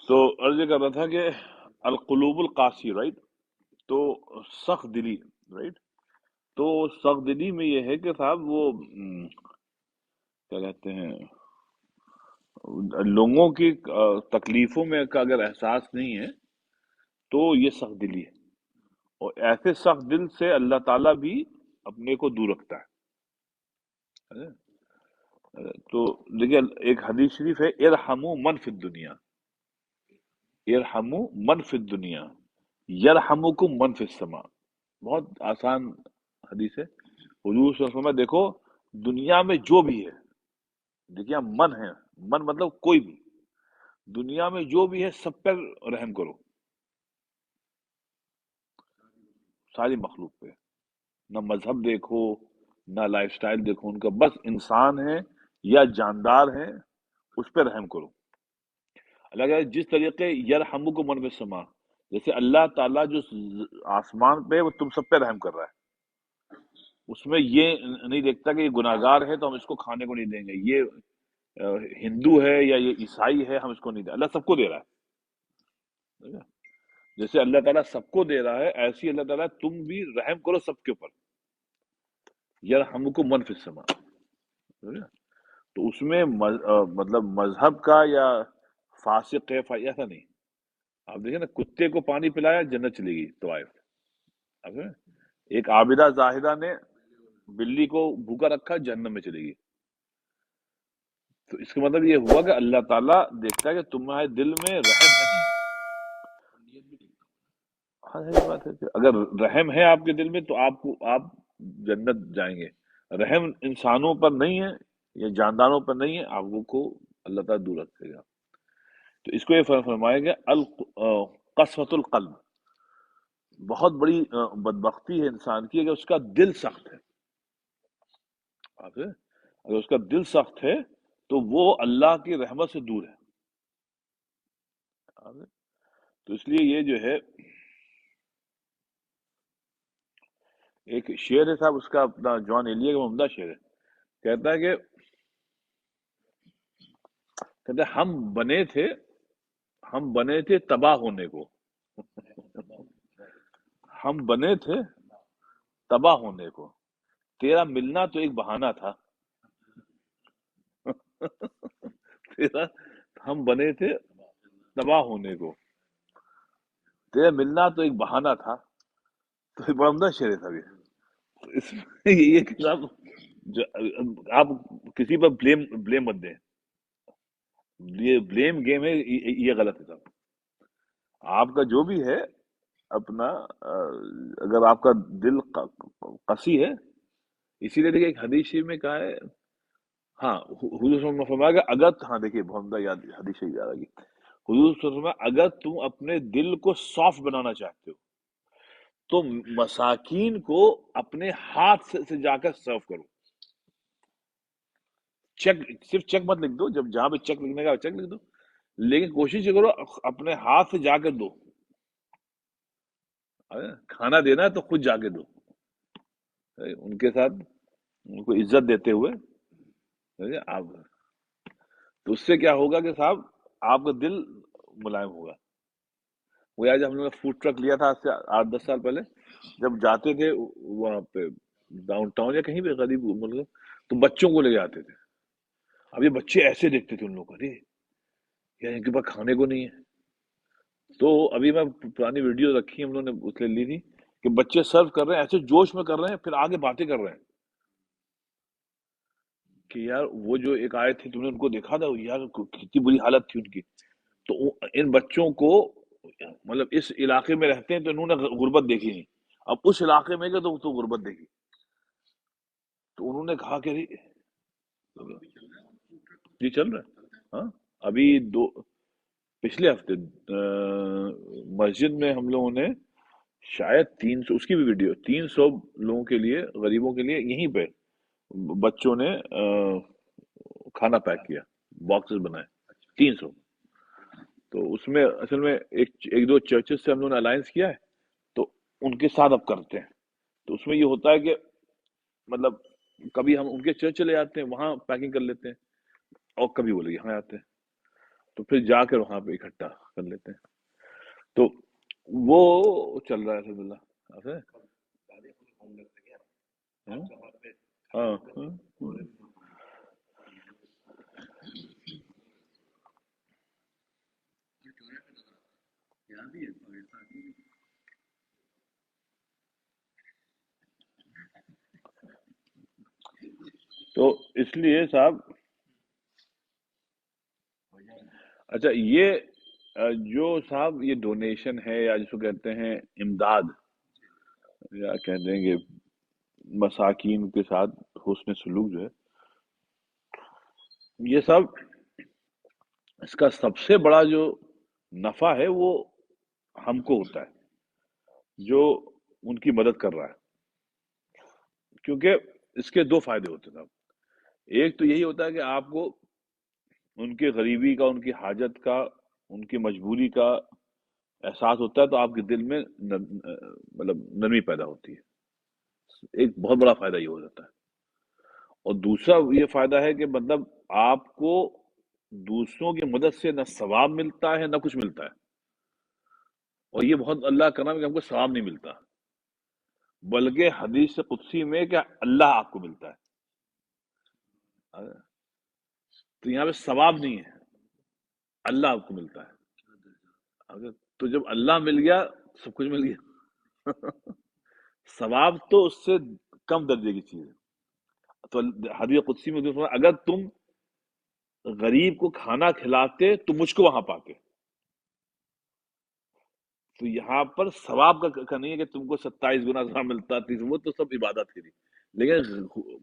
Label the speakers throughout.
Speaker 1: تو عرض یہ کر رہا تھا کہ القلوب القاسی، رائٹ؟ تو سخت دلی، رائٹ؟ تو سخت دلی میں یہ ہے کہ صاحب وہ کیا کہتے ہیں، لوگوں کی تکلیفوں میں کا اگر احساس نہیں ہے تو یہ سخت دلی ہے، اور ایسے سخت دل سے اللہ تعالیٰ بھی اپنے کو دور رکھتا ہے۔ تو دیکھیے ایک حدیث شریف ہے، ارحموا من فی الدنیا، ارحموا من فی الدنیا یرحمکم من فی السماء۔ بہت آسان حدیث ہے۔ حضور صلی اللہ علیہ وسلم دیکھو، دنیا میں جو بھی ہے، دیکھیے من ہے، من مطلب کوئی بھی، دنیا میں جو بھی ہے سب پر رحم کرو، ساری مخلوق پہ، نہ مذہب دیکھو، نہ لائف سٹائل دیکھو ان کا، بس انسان ہے یا جاندار ہے اس پہ رحم کرو۔ اللہ کہتا ہے جس طریقے یرحمکم من فی السماء، جیسے اللہ تعالیٰ جو آسمان پہ ہے وہ تم سب پہ رحم کر رہا ہے، اس میں یہ نہیں دیکھتا کہ یہ گناہ گار ہے تو ہم اس کو کھانے کو نہیں دیں گے، یہ ہندو ہے یا یہ عیسائی ہے ہم اس کو نہیں دیں، اللہ سب کو دے رہا ہے۔ جیسے اللہ تعالیٰ سب کو دے رہا ہے، ایسی اللہ تعالیٰ تم بھی رحم کرو سب کے اوپر، یرحمکم من فی السماء۔ تو اس میں مطلب مذہب کا یا فاسق ہے ایسا نہیں۔ آپ دیکھیں نا، کتے کو پانی پلایا جنت چلے گی طوائف، آپ دیکھیں نا؟ ایک عابدہ زاہدہ نے بلی کو بھوکا رکھا جہنم میں چلے گی۔ تو اس کا مطلب یہ ہوا کہ اللہ تعالیٰ دیکھتا ہے کہ تمہارے دل میں رحم ہے نہیں۔ ہاں صحیح بات ہے کہ اگر رحم ہے آپ کے دل میں تو آپ جنت جائیں گے، رحم انسانوں پر نہیں ہے یا جانداروں پر نہیں ہے، آپ کو اللہ تعالیٰ دور رکھے گا۔ تو اس کو یہ فرمایا گیا قسوۃ القلب، بہت بڑی بدبختی ہے انسان کی اگر اس کا دل سخت ہے۔ آپ سے اگر اس کا دل سخت ہے تو وہ اللہ کی رحمت سے دور ہے۔ آپ سے؟ تو اس لیے یہ جو ہے ایک شعر ہے صاحب، اس کا اپنا جان ایلیا کا عمدہ شعر ہے، کہتا ہے کہ ہم بنے تھے تباہ ہونے کو، ہم بنے تھے تباہ ہونے کو، تیرا ملنا تو ایک بہانہ تھا۔ تیرا ہم بنے تھے تباہ ہونے کو، تیرا ملنا تو ایک بہانہ تھا۔ تو یہ بڑا عمدہ شعر تھا یہ۔ اس میں یہ کہ آپ کسی پر بلیم مت دیں، یہ بلیم گیم ہے، یہ غلط ہے صاحب۔ آپ کا جو بھی ہے اپنا اگر آپ کا دل قسی ہے، اسی لیے دیکھیں ایک حدیث شریف میں کہا ہے، ہاں حضور صلی اللہ علیہ وسلم نے فرمایا کہ اگر، ہاں دیکھیے بہت عمدہ یاد حدیث شریف یاد آ گئی، حضور صلی اللہ علیہ وسلم نے اگر تم اپنے دل کو سافٹ بنانا چاہتے ہو تو مساکین کو اپنے ہاتھ سے جا کر سرو کرو۔ چیک، صرف چیک مت لکھ دو، جب جہاں پہ چیک لکھنے کا چیک لکھ دو، لیکن کوشش یہ کرو اپنے ہاتھ سے جا کر دو۔ کھانا دینا ہے تو خود جا کے دو، ان کے ساتھ ان کو عزت دیتے ہوئے آپ، تو اس سے کیا ہوگا کہ صاحب آپ کا دل ملائم ہوگا۔ وہ آج ہم لوگوں نے فوڈ ٹرک لیا تھا آج سے 8-10 سال پہلے، جب جاتے تھے وہاں پہ ڈاؤن ٹاؤن یا کہیں بھی غریب ملک، تو بچوں کو لے جاتے تھے۔ اب یہ بچے ایسے دیکھتے تھے ان لوگ کو، ارے یار ان کے پاس کھانے کو نہیں ہے۔ تو ابھی میں پرانی ویڈیو رکھی ہم لوگوں نے اس لیے لی تھی کہ بچے سرو کر رہے ہیں ایسے جوش میں کر رہے ہیں، پھر آگے باتیں کر رہے ہیں کہ یار وہ جو ایک آئے تھے تم نے ان کو دیکھا تھا یار کتنی بری حالت تھی ان کی۔ تو ان بچوں کو مطلب اس علاقے میں رہتے ہیں تو انہوں نے غربت دیکھی نہیں، اب اس علاقے میں گئے تو غربت دیکھی، تو انہوں نے کہا کہ جی چل رہا ہے۔ ہاں ابھی پچھلے ہفتے مسجد میں ہم لوگوں نے شاید 300، اس کی بھی ویڈیو، 300 لوگوں کے لیے، غریبوں کے لیے یہیں پہ بچوں نے کھانا پیک کیا، باکسز بنائے 300۔ تو اس میں اصل میں ایک دو چرچز سے ہم لوگوں نے الائنس کیا ہے، تو ان کے ساتھ اب کرتے ہیں۔ تو اس میں یہ ہوتا ہے کہ مطلب کبھی ہم ان کے چرچ چلے جاتے ہیں، وہاں پیکنگ کر لیتے ہیں، اور کبھی وہ لوگ یہاں آتے ہیں۔ تو پھر جا کر وہاں پہ اکٹھا کر لیتے ہیں. تو وہ چل رہا ہے الحمد للہ. آپ ہے؟ ہاں ہاں ہاں. تو اس لیے صاحب، اچھا یہ جو صاحب یہ ڈونیشن ہے یا جس کو کہتے ہیں امداد، یا کہہ دیں گے مساکین کے ساتھ حسن سلوک جو ہے، یہ سب اس کا سب سے بڑا جو نفع ہے وہ ہم کو ہوتا ہے جو ان کی مدد کر رہا ہے. کیونکہ اس کے دو فائدے ہوتے ہیں صاحب. ایک تو یہی ہوتا ہے کہ آپ کو ان کی غریبی کا، ان کی حاجت کا، ان کی مجبوری کا احساس ہوتا ہے، تو آپ کے دل میں مطلب نرمی پیدا ہوتی ہے. ایک بہت بڑا فائدہ یہ ہو جاتا ہے. اور دوسرا یہ فائدہ ہے کہ مطلب آپ کو دوسروں کی مدد سے نہ ثواب ملتا ہے نہ کچھ ملتا ہے. اور یہ بہت اللہ کا کرم ہے کہ ہم کو ثواب نہیں ملتا، بلکہ حدیث قدسی میں کہ اللہ آپ کو ملتا ہے. تو یہاں پہ ثواب نہیں ہے، اللہ آپ کو ملتا ہے. تو جب اللہ مل گیا سب کچھ مل گیا. ثواب تو اس سے کم درجے کی چیز ہے. تو حدیث قدسی میں دوسرا، اگر تم غریب کو کھانا کھلاتے تو مجھ کو وہاں پاتے. تو یہاں پر ثواب کا نہیں ہے کہ تم کو 27 گنا ثواب ملتا، 30، وہ تو سب عبادت کے لیے. لیکن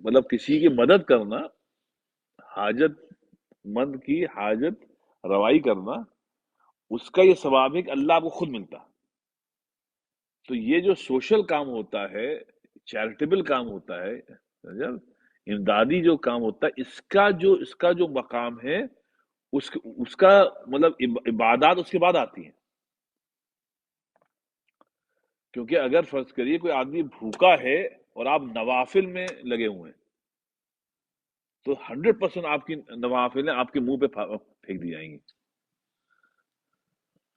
Speaker 1: مطلب کسی کی مدد کرنا، حاجت مند کی حاجت روائی کرنا، اس کا یہ ثواب ہے کہ اللہ آپ کو خود ملتا. تو یہ جو سوشل کام ہوتا ہے، چیریٹیبل کام ہوتا ہے، سمجھا؟ امدادی جو کام ہوتا ہے، اس کا جو مقام ہے، اس کا مطلب عبادات اس کے بعد آتی ہیں. کیونکہ اگر فرض کریے کوئی آدمی بھوکا ہے اور آپ نوافل میں لگے ہوئے ہیں، تو 100% آپ کی نوافلیں آپ کے منہ پہ پھینک دی جائیں گی.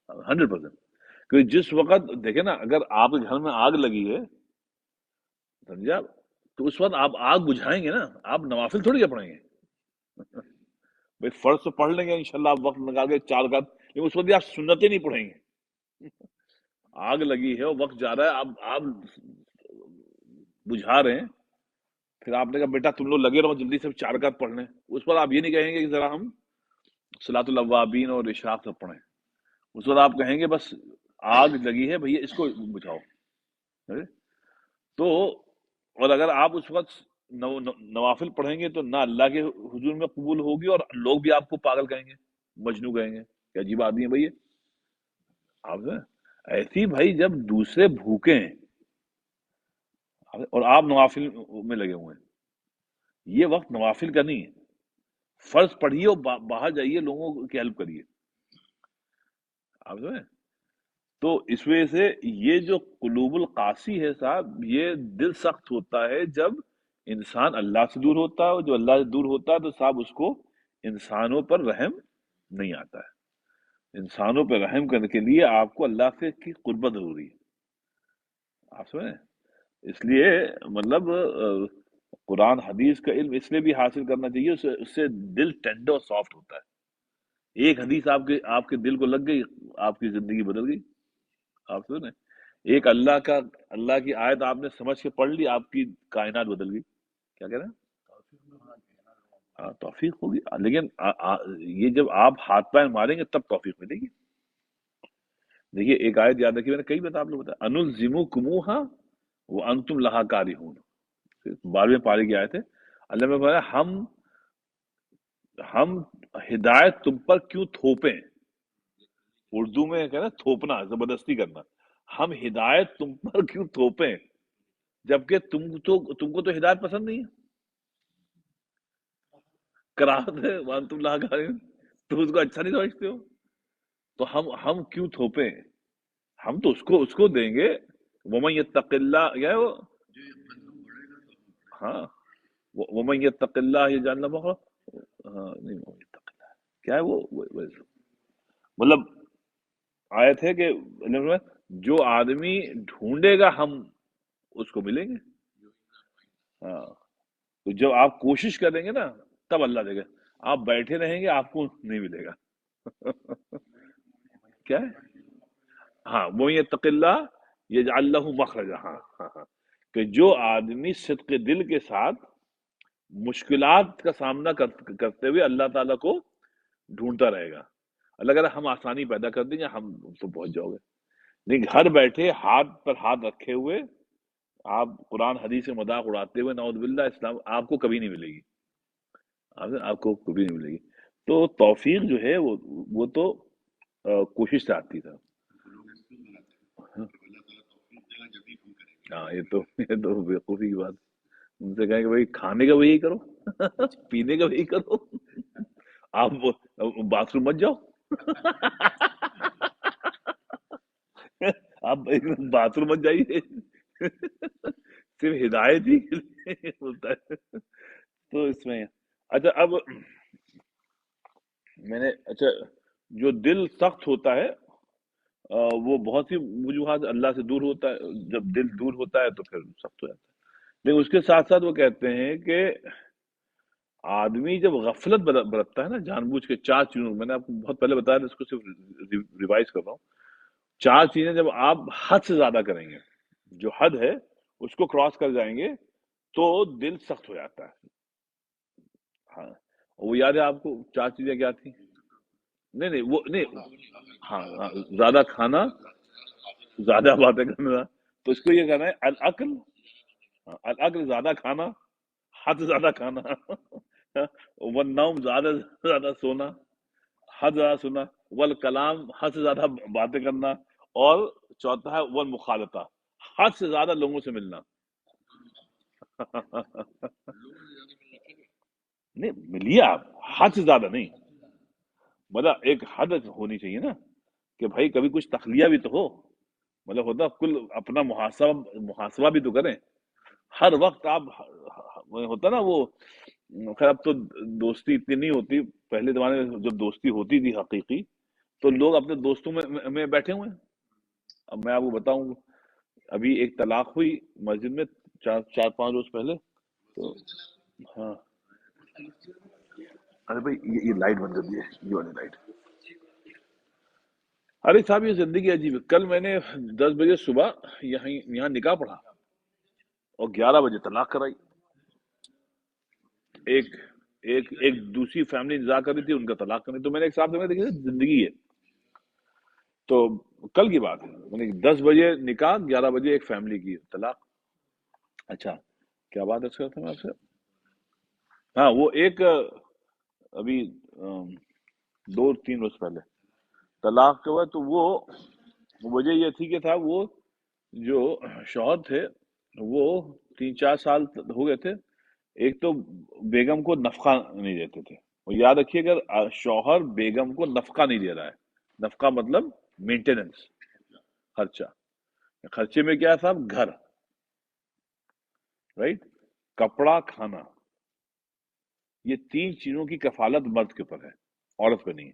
Speaker 1: 100%. کیونکہ جس وقت دیکھیں نا، اگر آپ کے گھر میں آگ لگی ہے، سمجھا، تو اس وقت آپ آگ بجھائیں گے نا، آپ نوافل تھوڑی کیا پڑھیں گے. بھائی فرض تو پڑھ لیں گے انشاءاللہ آپ وقت لگا کے 4 رکعت، لیکن اس وقت بھی آپ سنتیں نہیں پڑھیں گے. آگ لگی ہے اور وقت جا رہا ہے، آپ بجھا رہے ہیں، پھر آپ نے کہا بیٹا تم لوگ لگے رہو جلدی سے 4 رکعت پڑھ لیں. اس پر آپ یہ نہیں کہیں گے کہ ذرا ہم صلاۃ الاوابین اور اشراق سب پڑھیں. اس وقت آپ کہیں گے بس آگ لگی ہے بھیا اس کو بجھاؤ. تو اور اگر آپ اس وقت نوافل پڑھیں گے تو نہ اللہ کے حضور میں قبول ہوگی، اور لوگ بھی آپ کو پاگل کہیں گے، مجنو کہیں گے کہ عجیب آدمی ہے بھائی. آپ ایسی بھائی جب دوسرے بھوکے ہیں اور آپ نوافل میں لگے ہوئے ہیں، یہ وقت نوافل کا نہیں ہے. فرض پڑھیے اور باہر جائیے لوگوں کی ہیلپ کریے. آپ سمجھیں؟ تو اس وجہ سے یہ جو قلوب القاسی ہے صاحب، یہ دل سخت ہوتا ہے جب انسان اللہ سے دور ہوتا ہے، اور جو اللہ سے دور ہوتا ہے تو صاحب اس کو انسانوں پر رحم نہیں آتا ہے. انسانوں پر رحم کرنے کے لیے آپ کو اللہ سے کی قربت ضروری ہے. آپ سمجھیں؟ اس لیے مطلب قرآن حدیث کا علم اس لیے بھی حاصل کرنا چاہیے، اس سے دل ٹینڈر اور سافٹ ہوتا ہے. ایک حدیث آپ کے دل کو لگ گئی، آپ کی زندگی بدل گئی. آپ سنیں، ایک اللہ کی آیت آپ نے سمجھ کے پڑھ لی، آپ کی کائنات بدل گئی. کیا کہہ رہے ہیں؟ ہاں توفیق ہوگی، لیکن یہ جب آپ ہاتھ پیر ماریں گے تب توفیق ملے گی. دیکھیے ایک آیت یاد رکھیے، میں نے کئی بار آپ لوگ بتایا، انلزمکموہا وانتم لہا کارہون. 12ویں پارے کی آیت ہے. اللہ میں بتایا ہم ہدایت تم پر کیوں تھوپیں. اردو میں کہنا تھوپنا، زبردستی کرنا. ہم ہدایت تم پر کیوں تھوپیں جبکہ تم کو تو ہدایت پسند نہیں ہے. کراہت ہے وان تم لا کر تم اس کو اچھا نہیں سمجھتے ہو. تو ہم کیوں تھوپیں، ہم تو اس کو دیں گے. ومن یتق اللہ، کیا ہے وہ؟ ہاں، ومن یتق اللہ یجعل له مخرجا. ہاں نہیں، ومن یتق اللہ کیا ہے وہ مطلب آیت ہے کہ جو آدمی ڈھونڈے گا ہم اس کو ملیں گے. ہاں، تو جب آپ کوشش کریں گے نا تب اللہ دے گا. آپ بیٹھے رہیں گے آپ کو نہیں ملے گا. کیا ہے؟ ہاں وہ یتق اللہ یجعل لہ مخرجا. ہاں ہاں ہاں، کہ جو آدمی صدق دل کے ساتھ مشکلات کا سامنا کرتے ہوئے اللہ تعالیٰ کو ڈھونڈتا رہے گا. اللہ اگر ہم آسانی پیدا کر دیں گے ہم تو پہنچ جاؤ گے. لیکن گھر بیٹھے ہاتھ پر ہاتھ رکھے ہوئے آپ قرآن حدیث سے مذاق اڑاتے ہوئے نعوذ باللہ اسلام آپ کو کبھی نہیں ملے گی. آپ کو کبھی نہیں ملے گی. تو توفیق جو ہے وہ تو کوشش سے آتی تھا. ہاں یہ تو بیوقوفی کی بات. ان سے کہیں کہ بھائی کھانے کا بھی یہی کرو پینے کا بھی یہی کرو. آپ باتھ روم مت جاؤ. آپ باتھ روم مت جائیے. صرف ہدایت ہی کے لیے ہوتا ہے. تو اس میں اچھا اب میں نے اچھا جو دل سخت ہوتا ہے وہ بہت سی وجوہات اللہ سے دور ہوتا ہے. جب دل دور ہوتا ہے تو پھر سخت ہو جاتا ہے. لیکن اس کے ساتھ ساتھ وہ کہتے ہیں کہ آدمی جب غفلت برتتا ہے نا جان بوجھ کے چار چیزوں میں نے آپ کو بہت پہلے بتایا تھا اس کو صرف ریوائز کر رہا ہوں. چار چیزیں جب آپ حد سے زیادہ کریں گے جو حد ہے اس کو کراس کر جائیں گے تو دل سخت ہو جاتا ہے. ہاں وہ یاد ہے آپ کو چار چیزیں کیا تھیں؟ نہیں نہیں وہ نہیں. ہاں ہاں، زیادہ کھانا، زیادہ باتیں کرنا. تو اس کو یہ کہنا ہے العقل. ہاں، العقل زیادہ کھانا، حد سے زیادہ کھانا. والنوم زیادہ سے زیادہ سونا، حد زیادہ سونا. والکلام حد سے زیادہ باتیں کرنا. اور چوتھا ہے والمخالطہ، حد سے زیادہ لوگوں سے ملنا. نہیں ملیے آپ، حد سے زیادہ نہیں. مطلب ایک حد ہونی چاہیے نا کہ بھائی کبھی کچھ تخلیہ بھی تو ہو. مطلب ہوتا کل اپنا محاسبہ بھی تو کریں. ہر وقت آپ ہوتا نا وہ. خیر اب تو دوستی اتنی نہیں ہوتی. پہلے زمانے میں جب دوستی ہوتی تھی حقیقی تو لوگ اپنے دوستوں میں بیٹھے ہوئے ہیں. اب میں آپ کو بتاؤں ابھی ایک طلاق ہوئی مسجد میں چار پانچ روز پہلے. تو ہاں ارے بھائی یہ لائٹ بند کر دی ہے یہ والی لائٹ. ارے صاحب یہ زندگی عجیب ہے. کل میں نے 10 بجے صبح یہاں نکاح پڑھا اور 11 بجے طلاق کرائی. ایک ایک دوسری فیملی انتظار کر رہی تھی ان کا طلاق کرنے. تو میں نے ایک صاحب سے دیکھا زندگی ہے. تو کل کی بات ہے میں نے 10 بجے نکاح 11 بجے ایک فیملی کی طلاق. اچھا کیا بات ہے تھا میں آپ سے. ہاں وہ ایک ابھی 2 3 روز پہلے طلاق کے بعد. تو وہ وجہ یہ تھی کہ تھا وہ جو شوہر تھے وہ 3 4 سال ہو گئے تھے. ایک تو بیگم کو نفقہ نہیں دیتے تھے. اور یاد رکھیے اگر شوہر بیگم کو نفقہ نہیں دے رہا ہے، نفقہ مطلب مینٹیننس، خرچہ. خرچے میں کیا تھا؟ گھر، رائٹ، کپڑا، کھانا. یہ 3 چیزوں کی کفالت مرد کے اوپر ہے، عورت پہ نہیں ہے.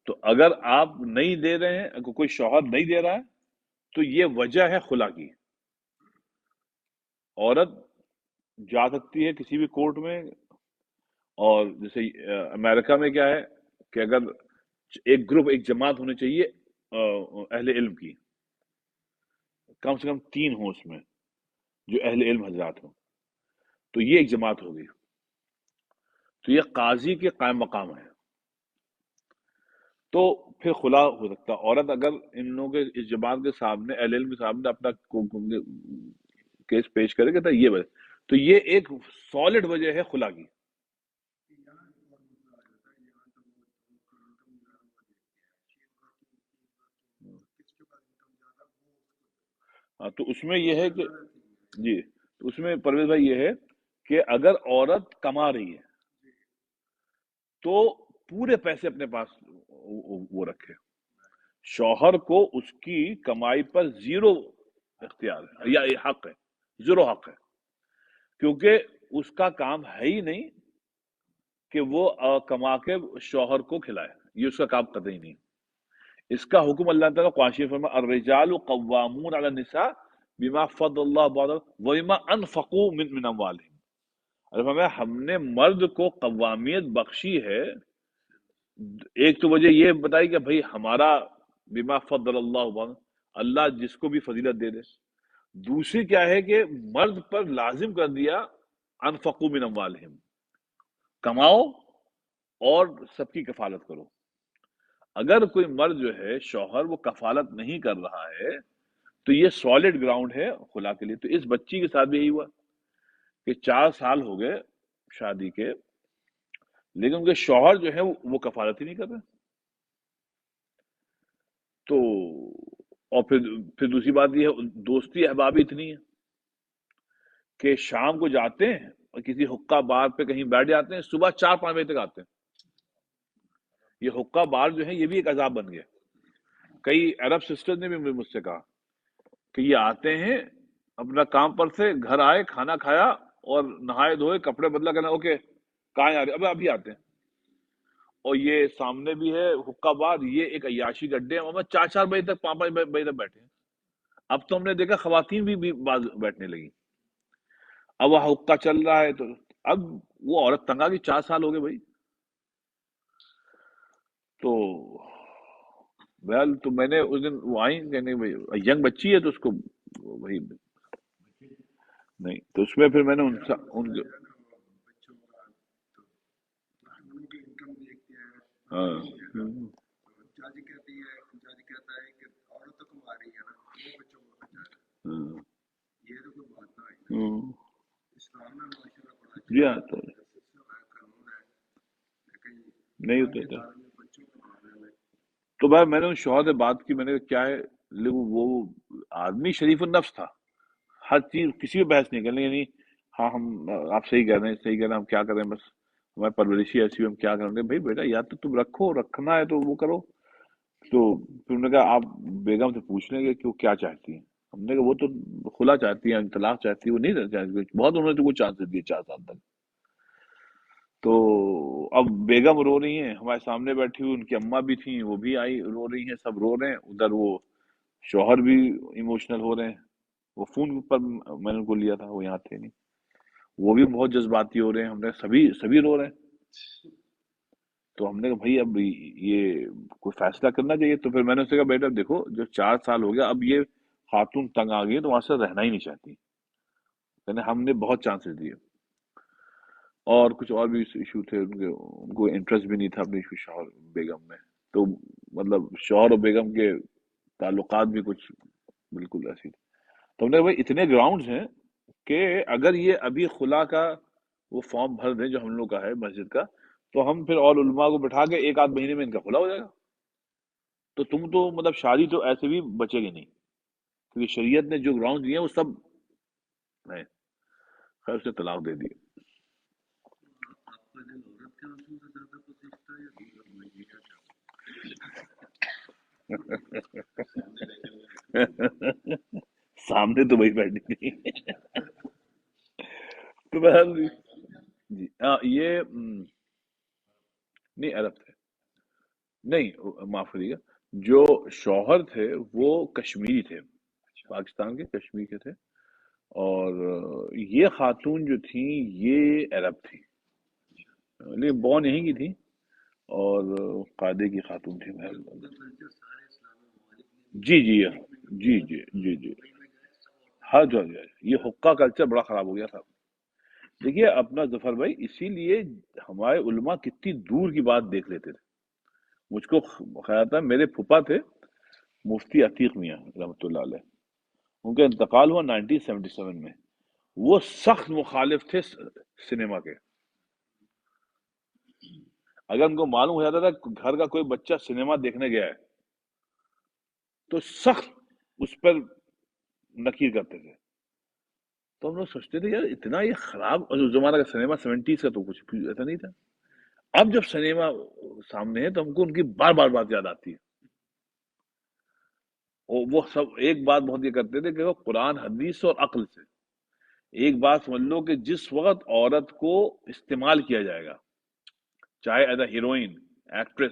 Speaker 1: تو اگر آپ نہیں دے رہے ہیں، اگر کوئی شوہر نہیں دے رہا ہے تو یہ وجہ ہے خلا کی. عورت جا سکتی ہے کسی بھی کورٹ میں. اور جیسے امریکہ میں کیا ہے کہ اگر ایک گروپ ایک جماعت ہونی چاہیے اہل علم کی، کم سے کم 3 ہوں اس میں جو اہل علم حضرات ہوں. تو یہ ایک جماعت ہوگی. تو یہ قاضی کے قائم مقام ہے. تو پھر خلا ہو سکتا. عورت اگر ان لوگوں کے اس جماعت کے سامنے اہل علم کے سامنے اپنا کیس پیش کرے گا تو یہ وجہ. تو یہ ایک سالڈ وجہ ہے خلا کی. ہاں تو اس میں یہ ہے کہ جی تو اس میں پرویز بھائی یہ ہے کہ اگر عورت کما رہی ہے تو پورے پیسے اپنے پاس وہ رکھے. شوہر کو اس کی کمائی پر زیرو اختیار ہے یا یہ حق ہے، زیرو حق ہے. کیونکہ اس کا کام ہے ہی نہیں کہ وہ کما کے شوہر کو کھلائے. یہ اس کا کام قطعی نہیں. اس کا حکم اللہ تعالیٰ قرآن فرما الرجال قوامون علی النساء بما فضل اللہ بعضهم وبما انفقوا من اموالهم. اور فرمایا ہم نے مرد کو قوامیت بخشی ہے. ایک تو وجہ یہ بتائی کہ بھئی ہمارا بما فضل اللہ بعض، اللہ جس کو بھی فضیلت دے دے. دوسری کیا ہے کہ مرد پر لازم کر دیا انفقوا من اموالهم، کماؤ اور سب کی کفالت کرو. اگر کوئی مرد جو ہے شوہر وہ کفالت نہیں کر رہا ہے تو یہ سالڈ گراؤنڈ ہے خلا کے لیے. تو اس بچی کے ساتھ بھی یہی ہوا کہ 4 سال ہو گئے شادی کے، لیکن ان کے شوہر جو ہے وہ کفالت ہی نہیں کر رہے. تو اور پھر دوسری بات یہ ہے دوستی احبابی اتنی ہے کہ شام کو جاتے ہیں اور کسی حقہ بار پہ کہیں بیٹھ جاتے ہیں، صبح 4-5 بجے تک آتے ہیں. یہ حقہ بار جو ہے یہ بھی ایک عذاب بن گیا. کئی عرب سسٹر نے بھی مجھ سے کہا کہ یہ آتے ہیں اپنا کام پر سے، گھر آئے، کھانا کھایا اور نہائے دھوئے کپڑے بدلا کرنا، اوکے کہاں آ رہے ابھی آتے ہیں. اور یہ سامنے بھی ہے حقہ بار، یہ ایک عیاشی گڈے ہیں، اور 4-4 بجے تک 5-5 بجے تک بیٹھے ہیں. اب تو ہم نے دیکھا خواتین بھی بعض بیٹھنے لگی. اب وہ حقہ چل رہا ہے تو اب وہ عورت تنگ آ گئی. 4 سال ہو گئے بھائی. تو بہرحال تو میں نے اس دن وہ آئی کہنے بھائی ینگ بچی ہے تو اس کو وہی نہیں. تو اس میں پھر میں نے ان ہاں جی ہاں تو نہیں ہوتے تھے. تو بھائی میں نے ان شوہر سے بات کی، میں نے کہا کیا ہے، لیکن وہ آدمی شریف النفس تھا، ہر چیز کسی بھی بحث نہیں کرنے. یعنی ہاں ہم آپ صحیح کہہ رہے ہیں، صحیح کہہ رہے ہیں، ہم کیا کریں، بس ہماری پرورشی ایسی ہم کیا کریں. بھائی بیٹا یا تو تم رکھو، رکھنا ہے تو وہ کرو. تو پھر انہوں نے کہا آپ بیگم سے پوچھ لیں گے کہ وہ کیا چاہتی ہیں. ہم نے کہا وہ تو خلا چاہتی ہیں، طلاق چاہتی ہے، وہ نہیں چاہتی. بہت انہوں نے تو کچھ چانسز دیے 4 سال تک. تو اب بیگم رو رہی ہیں ہمارے سامنے بیٹھی ہوئی، ان کی اماں بھی تھیں وہ بھی آئی رو رہی ہیں، سب رو رہے ہیں. ادھر وہ شوہر بھی ایموشنل ہو رہے ہیں. وہ فون پر میں نے ان کو لیا تھا، وہ یہاں تھے نہیں. وہ بھی بہت جذباتی ہو رہے ہیں. ہم نے سبھی رو رہے ہیں. تو ہم نے کہا بھائی اب یہ کوئی فیصلہ کرنا چاہیے. تو پھر میں نے اسے کہا بیٹا دیکھو جو 4 سال ہو گیا، اب یہ خاتون تنگ آ گئی ہے تو وہاں سے رہنا ہی نہیں چاہتی. یعنی ہم نے بہت چانسز دیے اور کچھ اور بھی ایشو تھے. ان کو انٹرسٹ بھی نہیں تھا اپنی شوہر بیگم میں. تو مطلب شوہر اور بیگم کے تعلقات بھی کچھ بالکل ایسی تھے. تو ہم نے کہا بھائی اتنے گراؤنڈز ہیں کہ اگر یہ ابھی خلا کا وہ فارم بھر دیں جو ہم لوگ کا ہے مسجد کا، تو ہم پھر اور علماء کو بٹھا کے 1-8 مہینے میں ان کا خلا ہو جائے گا. تو تم تو مطلب شادی تو ایسے بھی بچے گی نہیں، کیونکہ شریعت نے جو گراؤنڈ دیے ہیں وہ سب ہے. خیر اس نے طلاق دے دی. سامنے تو وہی بیٹھی تھی. تو بہرحال جی یہ نہیں عرب تھے، نہیں معاف کریے گا، جو شوہر تھے وہ کشمیری تھے، پاکستان کے کشمیر کے تھے. اور یہ خاتون جو تھیں یہ عرب تھی، لیکن بورن یہیں کی تھی اور قاعدے کی خاتون تھی. جی جی جی جی جی جی ہر جگہ یہ حقہ کلچر بڑا خراب ہو گیا تھا. دیکھیے اپنا ظفر بھائی، اسی لیے ہمارے علماء کتنی دور کی بات دیکھ لیتے تھے. مجھ کو خیال تھا میرے پھپھا تھے مفتی عتیق میاں رحمۃ اللہ علیہ، ان کا انتقال ہوا 1977 میں. وہ سخت مخالف تھے سنیما کے. اگر ان کو معلوم ہو جاتا تھا گھر کا کوئی بچہ سنیما دیکھنے گیا ہے تو سخت اس پر نکیر کرتے تھے. تو ہم لوگ سوچتے تھے یار اتنا یہ خراب، اور اس زمانہ کا سنیما 70s کا تو کچھ بھی ایسا نہیں تھا. اب جب سنیما سامنے ہے تو ہم کو ان کی بار بار بات یاد آتی ہے. اور وہ سب ایک بات بہت یہ کرتے تھے کہ وہ قرآن حدیث اور عقل سے ایک بات سمجھ لو کہ جس وقت عورت کو استعمال کیا جائے گا، چاہے ایز اے ہیروئن، ایکٹریس،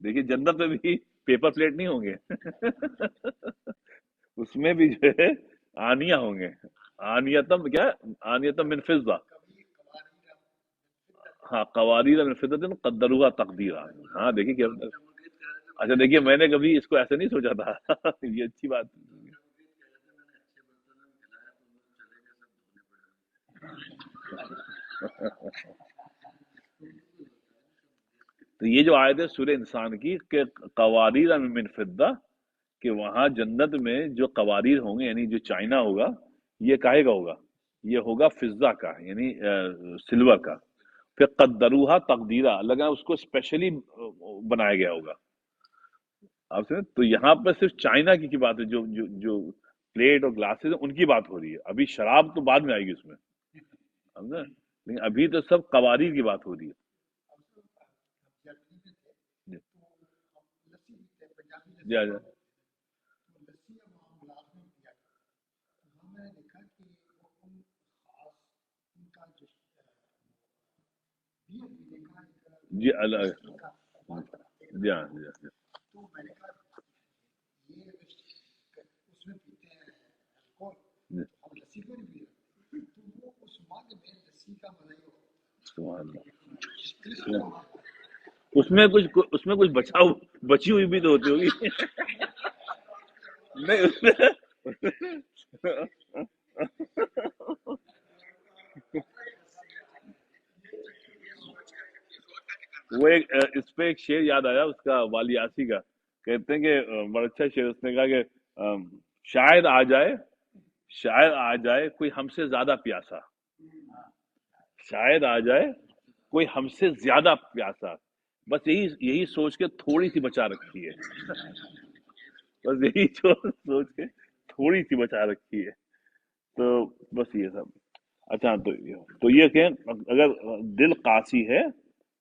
Speaker 1: دیکھیے جنت میں بھی پیپر پلیٹ نہیں ہوں گے اس میں بھی جو ہے آنیا ہوں گے. آنیتم کیا ہے؟ آنیتم من فضہ. ہاں قواریر من فضہ قدروها تقدیرا. ہاں دیکھیے کیا. اچھا دیکھیے میں نے کبھی اس کو ایسے نہیں سوچا تھا یہ اچھی بات. تو یہ جو آیت ہے سورہ انسان کی کہ قواریر من فضہ، کہ وہاں جنت میں جو قواریر ہوں گے یعنی جو چائنا ہوگا یہ کاہے کا ہوگا؟ یہ ہوگا فضہ کا یعنی سلور کا. پھر قدروہا تقدیرہ، اللہ کا اس کو اسپیشلی بنایا گیا ہوگا. آپ سمجھے؟ تو یہاں پر صرف چائنا کی بات ہے، جو پلیٹ اور گلاسز ان کی بات ہو رہی ہے. ابھی شراب تو بعد میں آئے گی اس میں، سمجھے؟ لیکن ابھی تو سب قواریر کی بات ہو رہی ہے. جی جی جی. جی اللہ. جی ہاں جی ہاں. جی. سبحان اللہ. اس میں کچھ بچی ہوئی بھی تو ہوتی ہوگی نہیں اس میں وہ ایک اس پہ ایک شعر یاد آیا اس کا والی آسی کا. کہتے ہیں کہ بڑا اچھا شعر. اس نے کہا کہ شاید آ جائے، شاید آ جائے کوئی ہم سے زیادہ پیاسا، شاید آ جائے کوئی ہم سے زیادہ پیاسا، بس یہی سوچ کے تھوڑی سی بچا رکھی ہے. بس یہی سوچ کے تھوڑی سی بچا رکھی ہے. تو بس یہ سب. اچھا تو یہ کہ اگر دل قاسی ہے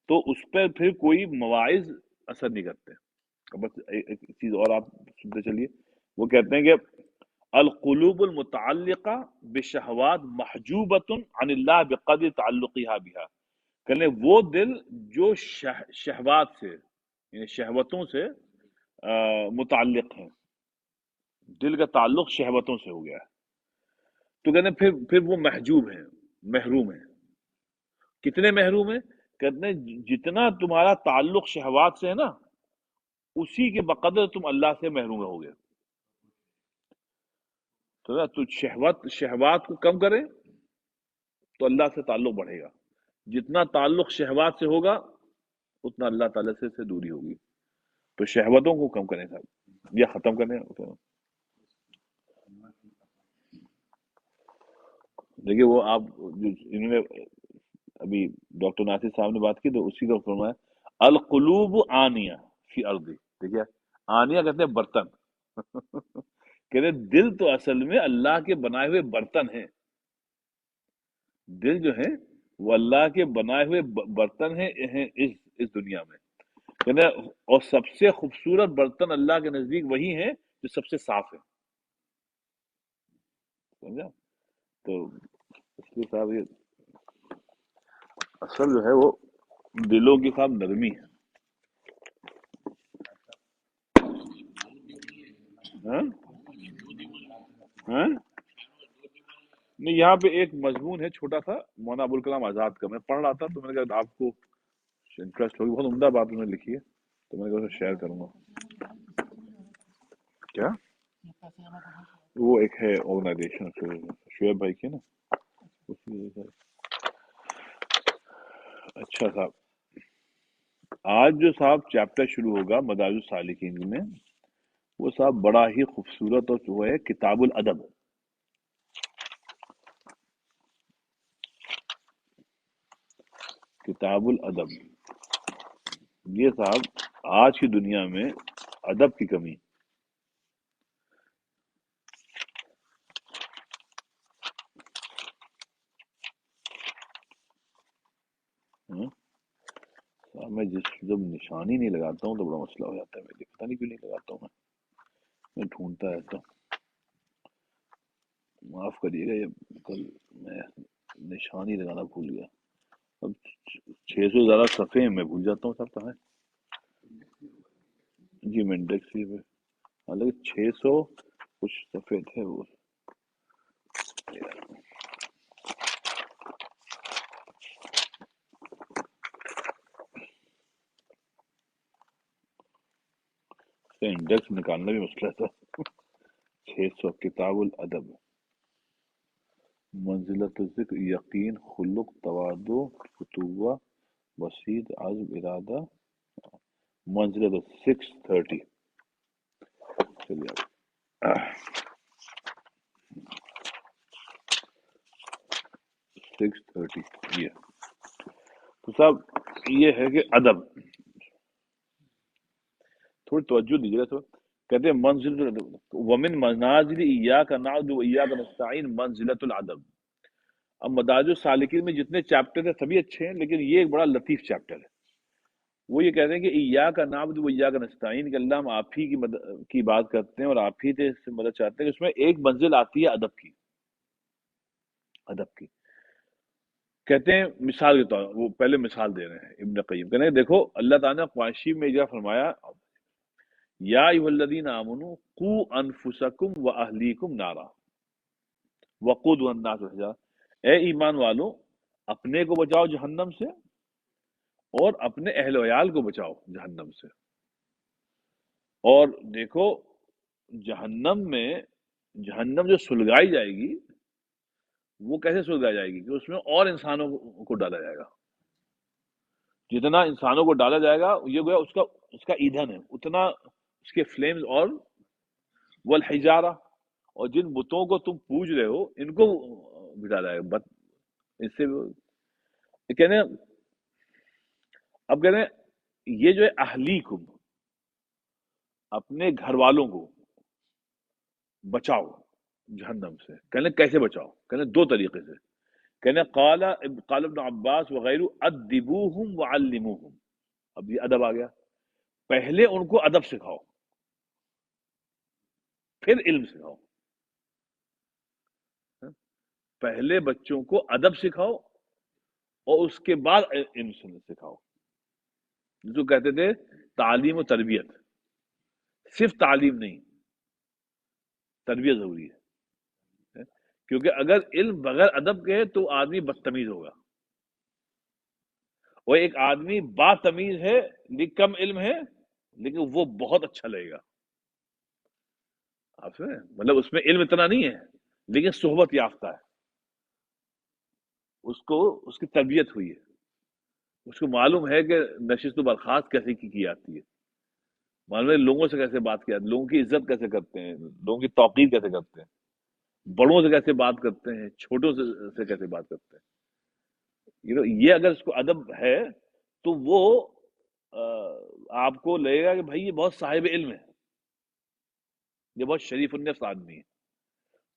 Speaker 1: تو اس پہ پھر کوئی مواعظ اثر نہیں کرتے. بس ایک چیز اور آپ سنتے چلیے. وہ کہتے ہیں کہ القلوب المتعلقہ بشہوات محجوبۃ عن اللہ بقدر تعلقها بها. کہنے وہ دل جو شہوات سے یعنی شہوتوں سے متعلق ہیں، دل کا تعلق شہوتوں سے ہو گیا ہے، تو کہتے ہیں پھر وہ محجوب ہیں، محروم ہیں. کتنے محروم ہیں؟ کہتے ہیں جتنا تمہارا تعلق شہوات سے ہے نا اسی کے بقدر تم اللہ سے محروم رہو گے. تو شہوات کو کم کریں تو اللہ سے تعلق بڑھے گا. جتنا تعلق شہوات سے ہوگا اتنا اللہ تعالیٰ سے دوری ہوگی. تو شہوتوں کو کم کریں صاحب یا ختم کریں. دیکھیے وہ آپ انہوں نے ابھی ڈاکٹر ناصر صاحب نے بات کی تو اسی کا فرمایا القلوب آنیہ فی ارضی. دیکھیے آنیہ کہتے ہیں برتن کہتے ہیں دل تو اصل میں اللہ کے بنائے ہوئے برتن ہیں. دل جو ہے وہ اللہ کے بنائے ہوئے برتن ہیں اس دنیا میں. کہتے ہیں اور سب سے خوبصورت برتن اللہ کے نزدیک وہی ہیں جو سب سے صاف ہے. سمجھا؟ تو اس کے صاحب یہ اصل جو ہے وہ دلوں کی صاحب نرمی ہے. ہاں ہاں. نہیں یہاں پہ ایک مضمون ہے چھوٹا سا مولانا ابوالکلام آزاد کا، میں پڑھ رہا تھا تو میں نے کہا آپ کو انٹرسٹ ہوگی. بہت عمدہ بات انہوں نے لکھی ہے تو میں نے کہا شیئر کروں گا. کیا وہ ایک ہے آرگنائزیشن شعیب بھائی کی نا اسی وجہ سے. اچھا صاحب آج جو صاحب چیپٹر شروع ہوگا مدارج السالکین میں وہ صاحب بڑا ہی خوبصورت اور وہ ہے کتاب الادب. کتاب الادب یہ صاحب آج کی دنیا میں ادب کی کمی. میں جب نشانی نہیں لگاتا ہوں تو بڑا مسئلہ ہو جاتا ہے. میں پتہ نہیں کیوں نہیں لگاتا ہوں. میں ڈھونڈتا رہتا ہوں. معاف کریے گا یہ کل میں نشانی لگانا بھول گیا. اب 600 زیادہ صفحے ہیں میں بھول جاتا ہوں سب کہاں ہے. جی میں انڈیکس ہی پہ، حالانکہ 600 کچھ صفحے تھے وہ. انڈیکس نکالنا بھی مسئلہ تھا. 600 کتاب الادب، منزلت الذکر، یقین، خلق، تواضع، فتوہ، بسیط، عزم، ارادہ، منزلت 630. چلیے 630 یہ تو صاحب یہ ہے کہ ادب، تھوڑی توجہ دیجیے گا تو. کہتے ہیں منزلت ومن منازل ایاک نعبد و ایاک نستعین منزلت الادب. اب مدارج السالکین میں جتنے چیپٹر ہیں سبھی اچھے ہیں، لیکن یہ ایک بڑا لطیف چیپٹر ہے. وہ یہ کہتے ہیں کہ ایاک نعبد و ایاک نستعین، کہ اللہ ہم آپ ہی کی بات کرتے ہیں اور آپ ہی سے مدد چاہتے ہیں. اس میں ایک منزل آتی ہے ادب کی. ادب کی کہتے ہیں مثال کے طور وہ پہلے مثال دے رہے ہیں ابن قیم، کہتے ہیں دیکھو اللہ تعالیٰ نے قرآن میں یہ فرمایا یا ایھا الذین آمنوا قوا انفسکم واہلیکم نارا وقودها الناس والحجارہ، اے ایمان والو اپنے کو بچاؤ جہنم سے اور اپنے اہل و عیال کو بچاؤ جہنم سے. اور دیکھو جہنم جو سلگائی جائے گی وہ کیسے سلگائی جائے گی کہ اس میں اور انسانوں کو ڈالا جائے گا. جتنا انسانوں کو ڈالا جائے گا یہ گویا اس کا ایندھن ہے، اتنا اس کے فلیمز. اور والحجارہ، اور جن بتوں کو تم پوج رہے ہو ان کو بھی ڈالا جائے گا. اس سے کہنے اب کہنے یہ جو ہے اہلیکم، اپنے گھر والوں کو بچاؤ جہنم سے. کہنے کیسے بچاؤ؟ کہنے دو طریقے سے. کہنے قال ابن عباس وغیرہ ادبوہم وعلموہم. اب یہ ادب آ گیا. پہلے ان کو ادب سکھاؤ پھر علم سکھاؤ. پہلے بچوں کو ادب سکھاؤ اور اس کے بعد علم سکھاؤ. جو کہتے تھے تعلیم و تربیت، صرف تعلیم نہیں، تربیت ضروری ہے. کیونکہ اگر علم بغیر ادب کے ہے تو آدمی بدتمیز ہوگا، اور ایک آدمی با تمیز ہے کم علم ہے لیکن وہ بہت اچھا لگے گا. آپ سے مطلب اس میں علم اتنا نہیں ہے لیکن صحبت یافتہ ہے، اس کی تربیت ہوئی ہے، اس کو معلوم ہے کہ نشست و برخاست کیسے کی جاتی ہے، معلوم ہے لوگوں سے کیسے بات کیا، لوگوں کی عزت کیسے کرتے ہیں، لوگوں کی توقیر کیسے کرتے ہیں، بڑوں سے کیسے بات کرتے ہیں، چھوٹوں سے کیسے بات کرتے ہیں. یہ اگر اس کو ادب ہے تو وہ آپ کو لگے گا کہ بھائی یہ بہت صاحب علم ہے، یہ بہت شریف النفس آدمی ہے.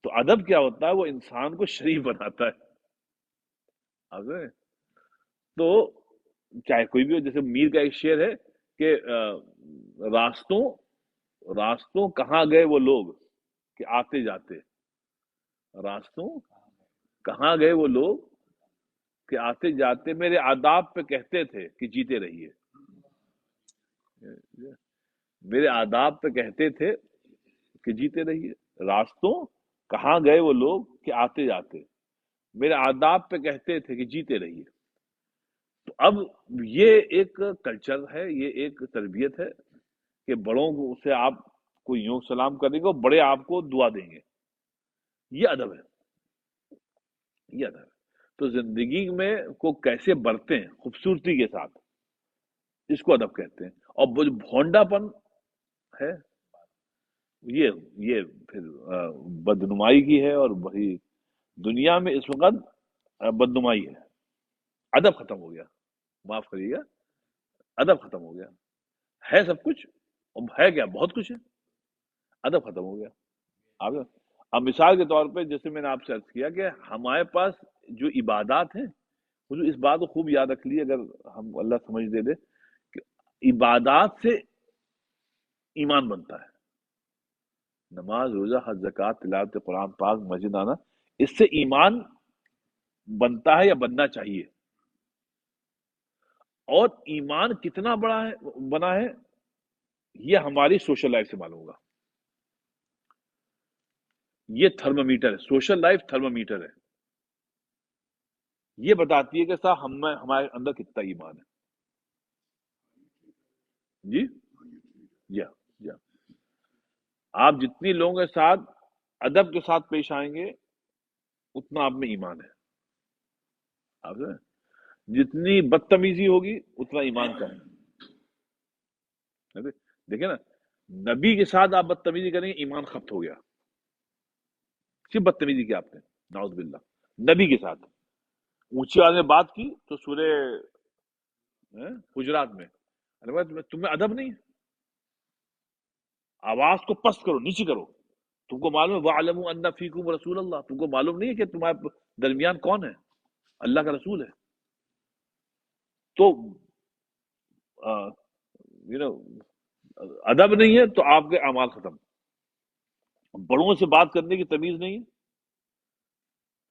Speaker 1: تو ادب کیا ہوتا ہے؟ وہ انسان کو شریف بناتا ہے. آپ سمجھے؟ تو چاہے کوئی بھی ہو، جیسے میر کا ایک شعر ہے کہ راستوں کہاں گئے وہ لوگ کہ آتے جاتے، راستوں کہاں گئے وہ لوگ کہ آتے جاتے میرے آداب پہ کہتے تھے کہ جیتے رہیے. میرے آداب پہ کہتے تھے کہ جیتے رہیے. راستوں کہاں گئے وہ لوگ کہ آتے جاتے میرے آداب پہ کہتے تھے کہ جیتے رہیے. تو اب یہ ایک کلچر ہے، یہ ایک تربیت ہے کہ بڑوں کو سے آپ کو یوں سلام کریں گے اور بڑے آپ کو دعا دیں گے. یہ ادب ہے، یہ ادب ہے. تو زندگی میں کو کیسے برتے ہیں خوبصورتی کے ساتھ، اس کو ادب کہتے ہیں. اور وہ جو بھونڈا پن ہے یہ پھر بدنمائی کی ہے، اور وہی دنیا میں اس وقت بدنمائی ہے. ادب ختم ہو گیا، معاف کریے گا، ادب ختم ہو گیا. ہے سب کچھ، اب ہے کیا؟ بہت کچھ ہے، ادب ختم ہو گیا. آپ اب مثال کے طور پہ جیسے میں نے آپ سے عرض کیا کہ ہمارے پاس جو عبادات ہیں، حضور اس بات کو خوب یاد رکھ لیے، اگر ہم اللہ سمجھ دے دے کہ عبادات سے ایمان بنتا ہے. نماز، روزہ، حج، زکوٰۃ، تلاوت قرآن پاک، مسجد آنا، اس سے ایمان بنتا ہے یا بننا چاہیے. اور ایمان کتنا بڑا ہے بنا ہے یہ ہماری سوشل لائف سے معلوم ہوگا. یہ تھرمومیٹر ہے، سوشل لائف تھرمومیٹر ہے. یہ بتاتی ہے کہ صاحب ہمارے اندر کتنا ایمان ہے. جی یا یا آپ جتنی لوگوں کے ساتھ ادب کے ساتھ پیش آئیں گے اتنا آپ میں ایمان ہے. آپ سمجھے؟ جتنی بدتمیزی ہوگی اتنا ایمان کم ہے. دیکھیں نا، نبی کے ساتھ آپ بدتمیزی کریں گے ایمان ختم ہو گیا. صرف بدتمیزی کی آپ نے، نعوذ باللہ. نبی کے ساتھ اونچی آواز میں بات کی تو سورہ حجرات میں تمہیں ادب نہیں ہے، آواز کو پست کرو، نیچی کرو. تم کو معلوم ہے وَعْلَمُوا أَنَّ فِيكُمْ رَسُولَ اللَّهِ، تم کو معلوم نہیں ہے کہ تمہارے درمیان کون ہے؟ اللہ کا رسول ہے. تو یو نو ادب نہیں ہے تو آپ کے اعمال ختم. بڑوں سے بات کرنے کی تمیز نہیں ہے،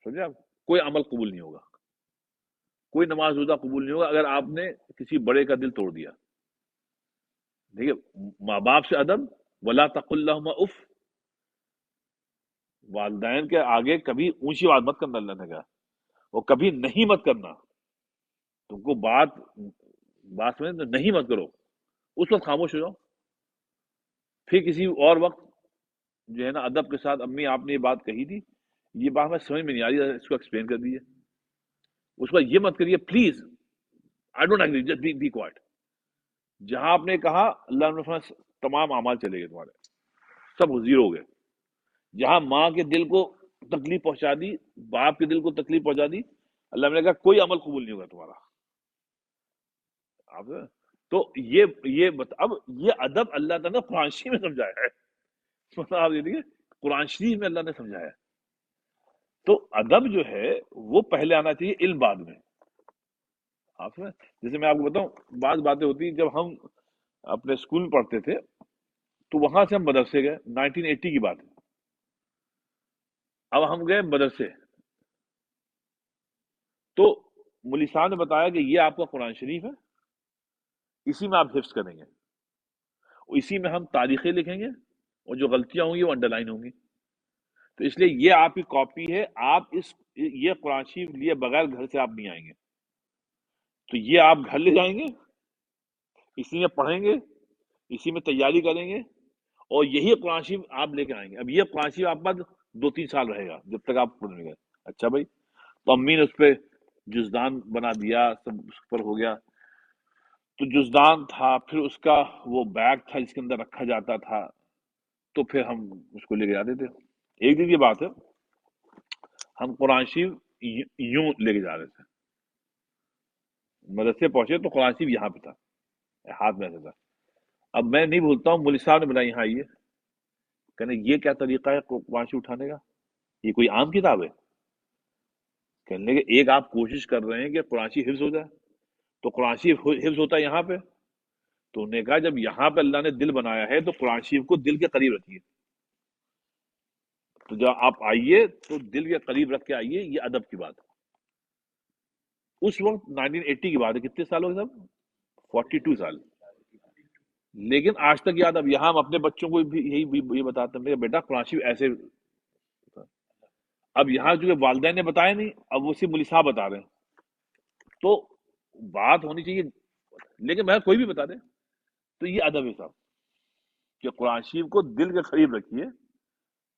Speaker 1: سمجھے آپ، کوئی عمل قبول نہیں ہوگا، کوئی نماز روزہ قبول نہیں ہوگا اگر آپ نے کسی بڑے کا دل توڑ دیا. دیکھیے، ماں باپ سے ادب، ولا تقل لهما اف، والدین کے آگے کبھی اونچی بات مت کرنا. اللہ نے کہا وہ کبھی نہیں مت کرنا. تم کو بات میں نہیں مت کرو، اس وقت خاموش ہو جاؤ. پھر کسی اور وقت جو ہے نا ادب کے ساتھ امی آپ نے یہ بات کہی تھی، یہ بات میں سمجھ میں نہیں آ رہی، اس کو ایکسپلین کر دیجیے. اس کو یہ مت کریے please, I don't agree, just be quiet. جہاں آپ نے کہا اللہ نے فرمایا تمام اعمال چلے گئے تمہارے، سب زیرو ہو گئے. جہاں ماں کے دل کو تکلیف پہنچا دی، باپ کے دل کو تکلیف پہنچا دی، اللہ نے کہا کوئی عمل قبول نہیں ہوگا تمہارا. آپ تو اب یہ ادب اللہ تعالیٰ نے قرآن شریف میں سمجھایا ہے. مطلب آپ یہ دیکھیے، قرآن شریف میں اللہ نے سمجھایا ہے. تو ادب جو ہے وہ پہلے آنا چاہیے، علم بعد میں. آپ سمجھیں؟ جیسے میں آپ کو بتاؤں، بعض باتیں ہوتی ہیں. جب ہم اپنے اسکول میں پڑھتے تھے تو وہاں سے ہم مدرسے گئے، 1980 کی بات ہے. اب ہم گئے مدرسے، تو مولوی صاحب نے بتایا کہ یہ آپ کا قرآن شریف ہے، اسی میں آپ حفظ کریں گے، اسی میں ہم تاریخیں لکھیں گے، اور جو غلطیاں ہوں گی وہ انڈر لائن ہوں گی. تو اس لیے یہ آپ کی کاپی ہے، آپ یہ قرآن شریف لیے بغیر گھر سے آپ نہیں آئیں گے. تو یہ آپ گھر لے جائیں گے، اسی میں پڑھیں گے، اسی میں تیاری کریں گے، اور یہی قرآن شریف آپ لے کے آئیں گے. اب یہ قرآن شریف آپ پاس 2-3 سال رہے گا جب تک آپ پڑھنے گئے. اچھا بھائی. تو امی نے اس پہ جزدان بنا دیا، سب اس پر ہو گیا. تو جزدان تھا، پھر اس کا وہ بیگ تھا جس کے اندر رکھا جاتا تھا، تو پھر ہم اس کو لے کے جاتے تھے. ایک دن کی بات ہے، ہم قرآن شریف یوں لے کے جا رہے تھے، مدرسے پہنچے تو قرآن شریف یہاں پہ تھا، ہاتھ میں ایسا تھا. اب میں نہیں بھولتا ہوں، مولوی صاحب نے بولا یہاں آئیے. کہنے یہ کیا طریقہ ہے قرآن شریف اٹھانے کا، یہ کوئی عام کتاب ہے؟ کہنے کہ ایک آپ کوشش کر رہے ہیں کہ قرآن شریف حفظ ہو جائے، تو قرآن شریف حفظ ہوتا ہے یہاں پہ. تو انہوں نے کہا جب یہاں پہ اللہ نے دل بنایا ہے تو قرآن شریف کو دل کے قریب رکھیے. تو جب آپ آئیے تو دل کے قریب رکھ کے آئیے، یہ ادب کی بات ہے. اس وقت 1980 کی بات ہے، کتنے سال ہو گئے صاحب؟ 42 سال. لیکن آج تک یاد. اب یہاں ہم اپنے بچوں کو بھی یہی بتاتے ہیں بیٹا قرآن شریف ایسے. اب یہاں جو والدین نے بتایا نہیں، اب وہ صرف مولوی صاحب بتا رہے ہیں. تو بات ہونی چاہیے، لیکن میں کوئی بھی بتا دے. تو یہ ادب ہے صاحب کہ قرآن شریف کو دل کے قریب رکھیے.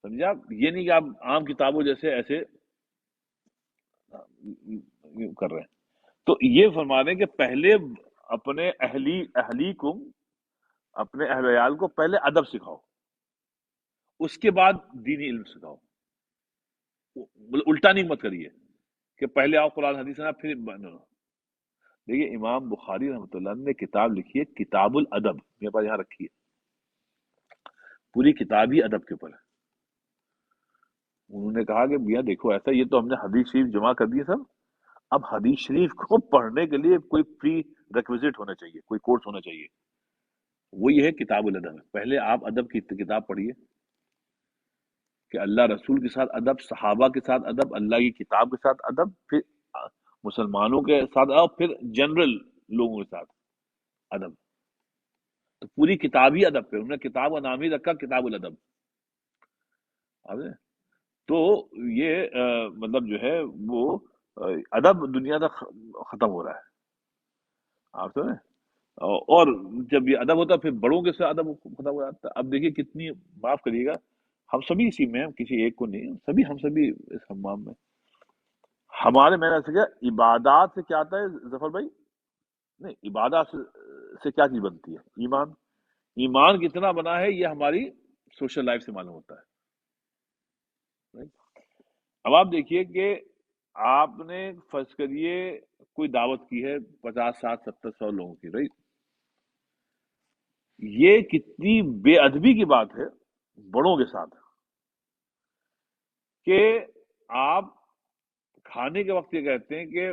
Speaker 1: سمجھے آپ؟ یہ نہیں کہ آپ عام کتابوں جیسے ایسے کر رہے ہیں. تو یہ فرما رہے ہیں کہ پہلے اپنے اہلیکم، اپنے اہل عیال کو پہلے ادب سکھاؤ، اس کے بعد دینی علم سکھاؤ. الٹا نہیں مت کریے کہ پہلے آؤ قرآن حدیث ہے پھر دیکھیے امام بخاری رحمۃ اللہ نے کتاب لکھی ہے کتاب الادب، میرے پاس یہاں رکھی ہے، پوری کتاب ہی ادب کے اوپر ہے. انہوں نے کہا کہ میاں دیکھو ایسا، یہ تو ہم نے حدیث شریف جمع کر دیے سب، اب حدیث شریف کو پڑھنے کے لیے کوئی پری ریکویزٹ ہونا چاہیے، کوئی کورس ہونا چاہیے. وہ یہ ہے کتاب الادب ہے. پہلے آپ ادب کی کتاب پڑھیے کہ اللہ رسول کے ساتھ ادب، صحابہ کے ساتھ ادب، اللہ کی کتاب کے ساتھ ادب، پھر مسلمانوں کے ساتھ ادب، پھر جنرل لوگوں کے ساتھ ادب. تو پوری کتابی ادب پہ انہوں نے کتاب کا نام ہی رکھا کتاب الادب. تو یہ مطلب جو ہے وہ ادب دنیا کا ختم ہو رہا ہے. آپ سمجھیں؟ اور جب یہ ادب ہوتا ہے پھر بڑوں کے سے ادب ختم ہو جاتا ہے. اب دیکھیے کتنی، معاف کریے گا، ہم سبھی اسی میں ہیں، کسی ایک کو نہیں، سبھی ہم سبھی اس ہمام میں. ہمارے میں نے کیا عبادات سے کیا آتا ہے ظفر بھائی؟ نہیں، عبادات سے کیا چیز بنتی ہے؟ ایمان. ایمان کتنا بنا ہے یہ ہماری سوشل لائف سے معلوم ہوتا ہے. اب آپ دیکھیے کہ آپ نے فرض کریے کوئی دعوت کی ہے 50 60 70 100 لوگوں کی، رائٹ؟ یہ کتنی بے ادبی کی بات ہے بڑوں کے ساتھ کہ آپ کھانے کے وقت یہ کہتے ہیں کہ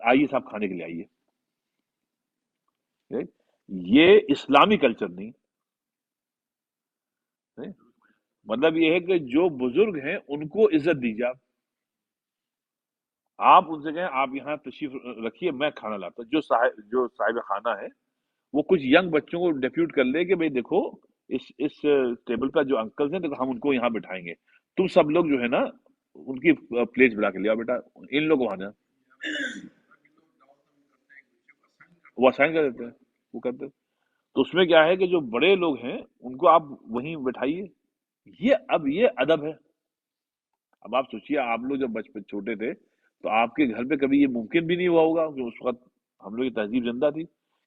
Speaker 1: آئیے صاحب کھانے کے لیے آئیے. یہ اسلامی کلچر نہیں. مطلب یہ ہے کہ جو بزرگ ہیں ان کو عزت دیجیے. آپ ان سے کہیں آپ یہاں تشریف رکھیے، میں کھانا لاتا ہوں. جو صاحب خانہ ہے وہ کچھ ینگ بچوں کو ڈیپیوٹ کر لے کہ بھئی دیکھو اس ٹیبل پر جو انکلز ہیں دیکھو ہم ان کو یہاں بٹھائیں گے، تم سب لوگ جو ہے نا ان کی پلیٹ بلا کے لیا بیٹا، ان لوگ وہاں جا. وہ اسائن کر دیتے ہیں، وہ کرتے ہیں. تو اس میں کیا ہے کہ جو بڑے لوگ ہیں ان کو آپ وہیں بٹھائیے. یہ ادب ہے. اب آپ سوچیے آپ لوگ جب بچپن چھوٹے تھے تو آپ کے گھر پہ کبھی یہ ممکن بھی نہیں ہوا ہوگا کہ اس وقت ہم لوگ کی تہذیب زندہ تھی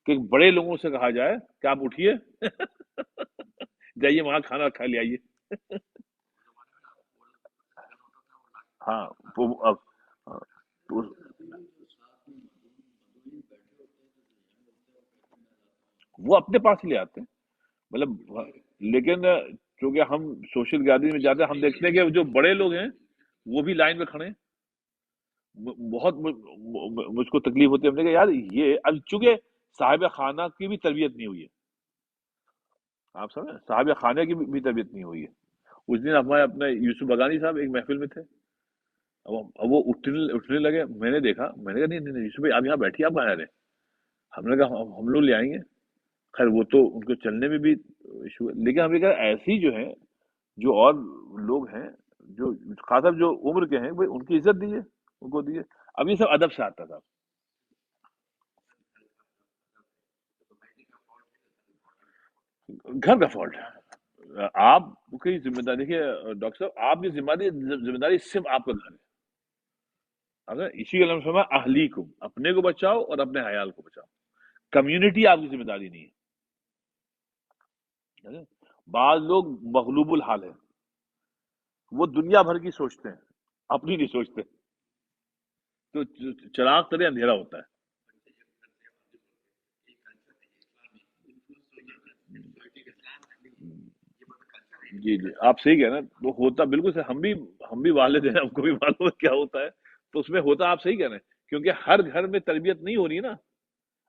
Speaker 1: کہ بڑے لوگوں سے کہا جائے کہ آپ اٹھیے جائیے وہاں کھانا کھا لے آئیے. ہاں تو وہ اپنے پاس ہی لے آتے ہیں. مطلب لیکن چونکہ ہم سوشل گیدرنگ میں جاتے ہیں ہم دیکھتے ہیں کہ جو بڑے لوگ ہیں وہ بھی لائن میں کھڑے ہیں. بہت مجھ کو تکلیف ہوتی ہے. ہم نے کہا یار یہ اب چونکہ صاحب خانہ کی بھی تربیت نہیں ہوئی ہے. آپ سمجھیں صاحب خانے کی بھی تربیت نہیں ہوئی ہے. اس دن ہمارے اپنے یوسف بگانی صاحب ایک محفل میں تھے. اب وہ اٹھنے لگے. میں نے دیکھا، میں نے کہا نہیں نہیں یوسف بھائی آپ یہاں بیٹھیے، آپ آ رہے. ہم نے کہا ہم لوگ لے آئیں گے. خیر وہ تو ان کو چلنے میں بھی ایشو ہے، لیکن ہم نے کہا ایسی جو ہیں جو اور لوگ ہیں جو خاصا جو عمر کے ہیں بھائی ان کی عزت دیجیے، ان کو دیجیے. اب یہ سب ادب سے آتا تھا. گھر کا فالٹ ہے. آپ کی ذمہ داری دیکھیے ڈاکٹر صاحب، آپ کی ذمہ داری صرف آپ کا گھر ہے. اگر اسی کا لفظ فرمایا اہلیکم، اپنے کو بچاؤ اور اپنے عیال کو بچاؤ. کمیونٹی آپ کی ذمہ داری نہیں ہے. بعض لوگ مغلوب الحال ہے، وہ دنیا بھر کی سوچتے ہیں، اپنی نہیں سوچتے. تو چراغ تلے اندھیرا ہوتا ہے. جی جی آپ صحیح کہہ رہے ہیں. وہ ہوتا بالکل سے، ہم بھی والد ہیں، ہم کو بھی معلوم ہے کیا ہوتا ہے. تو اس میں ہوتا آپ صحیح کہہ رہے ہیں کیونکہ ہر گھر میں تربیت نہیں ہو رہی نا.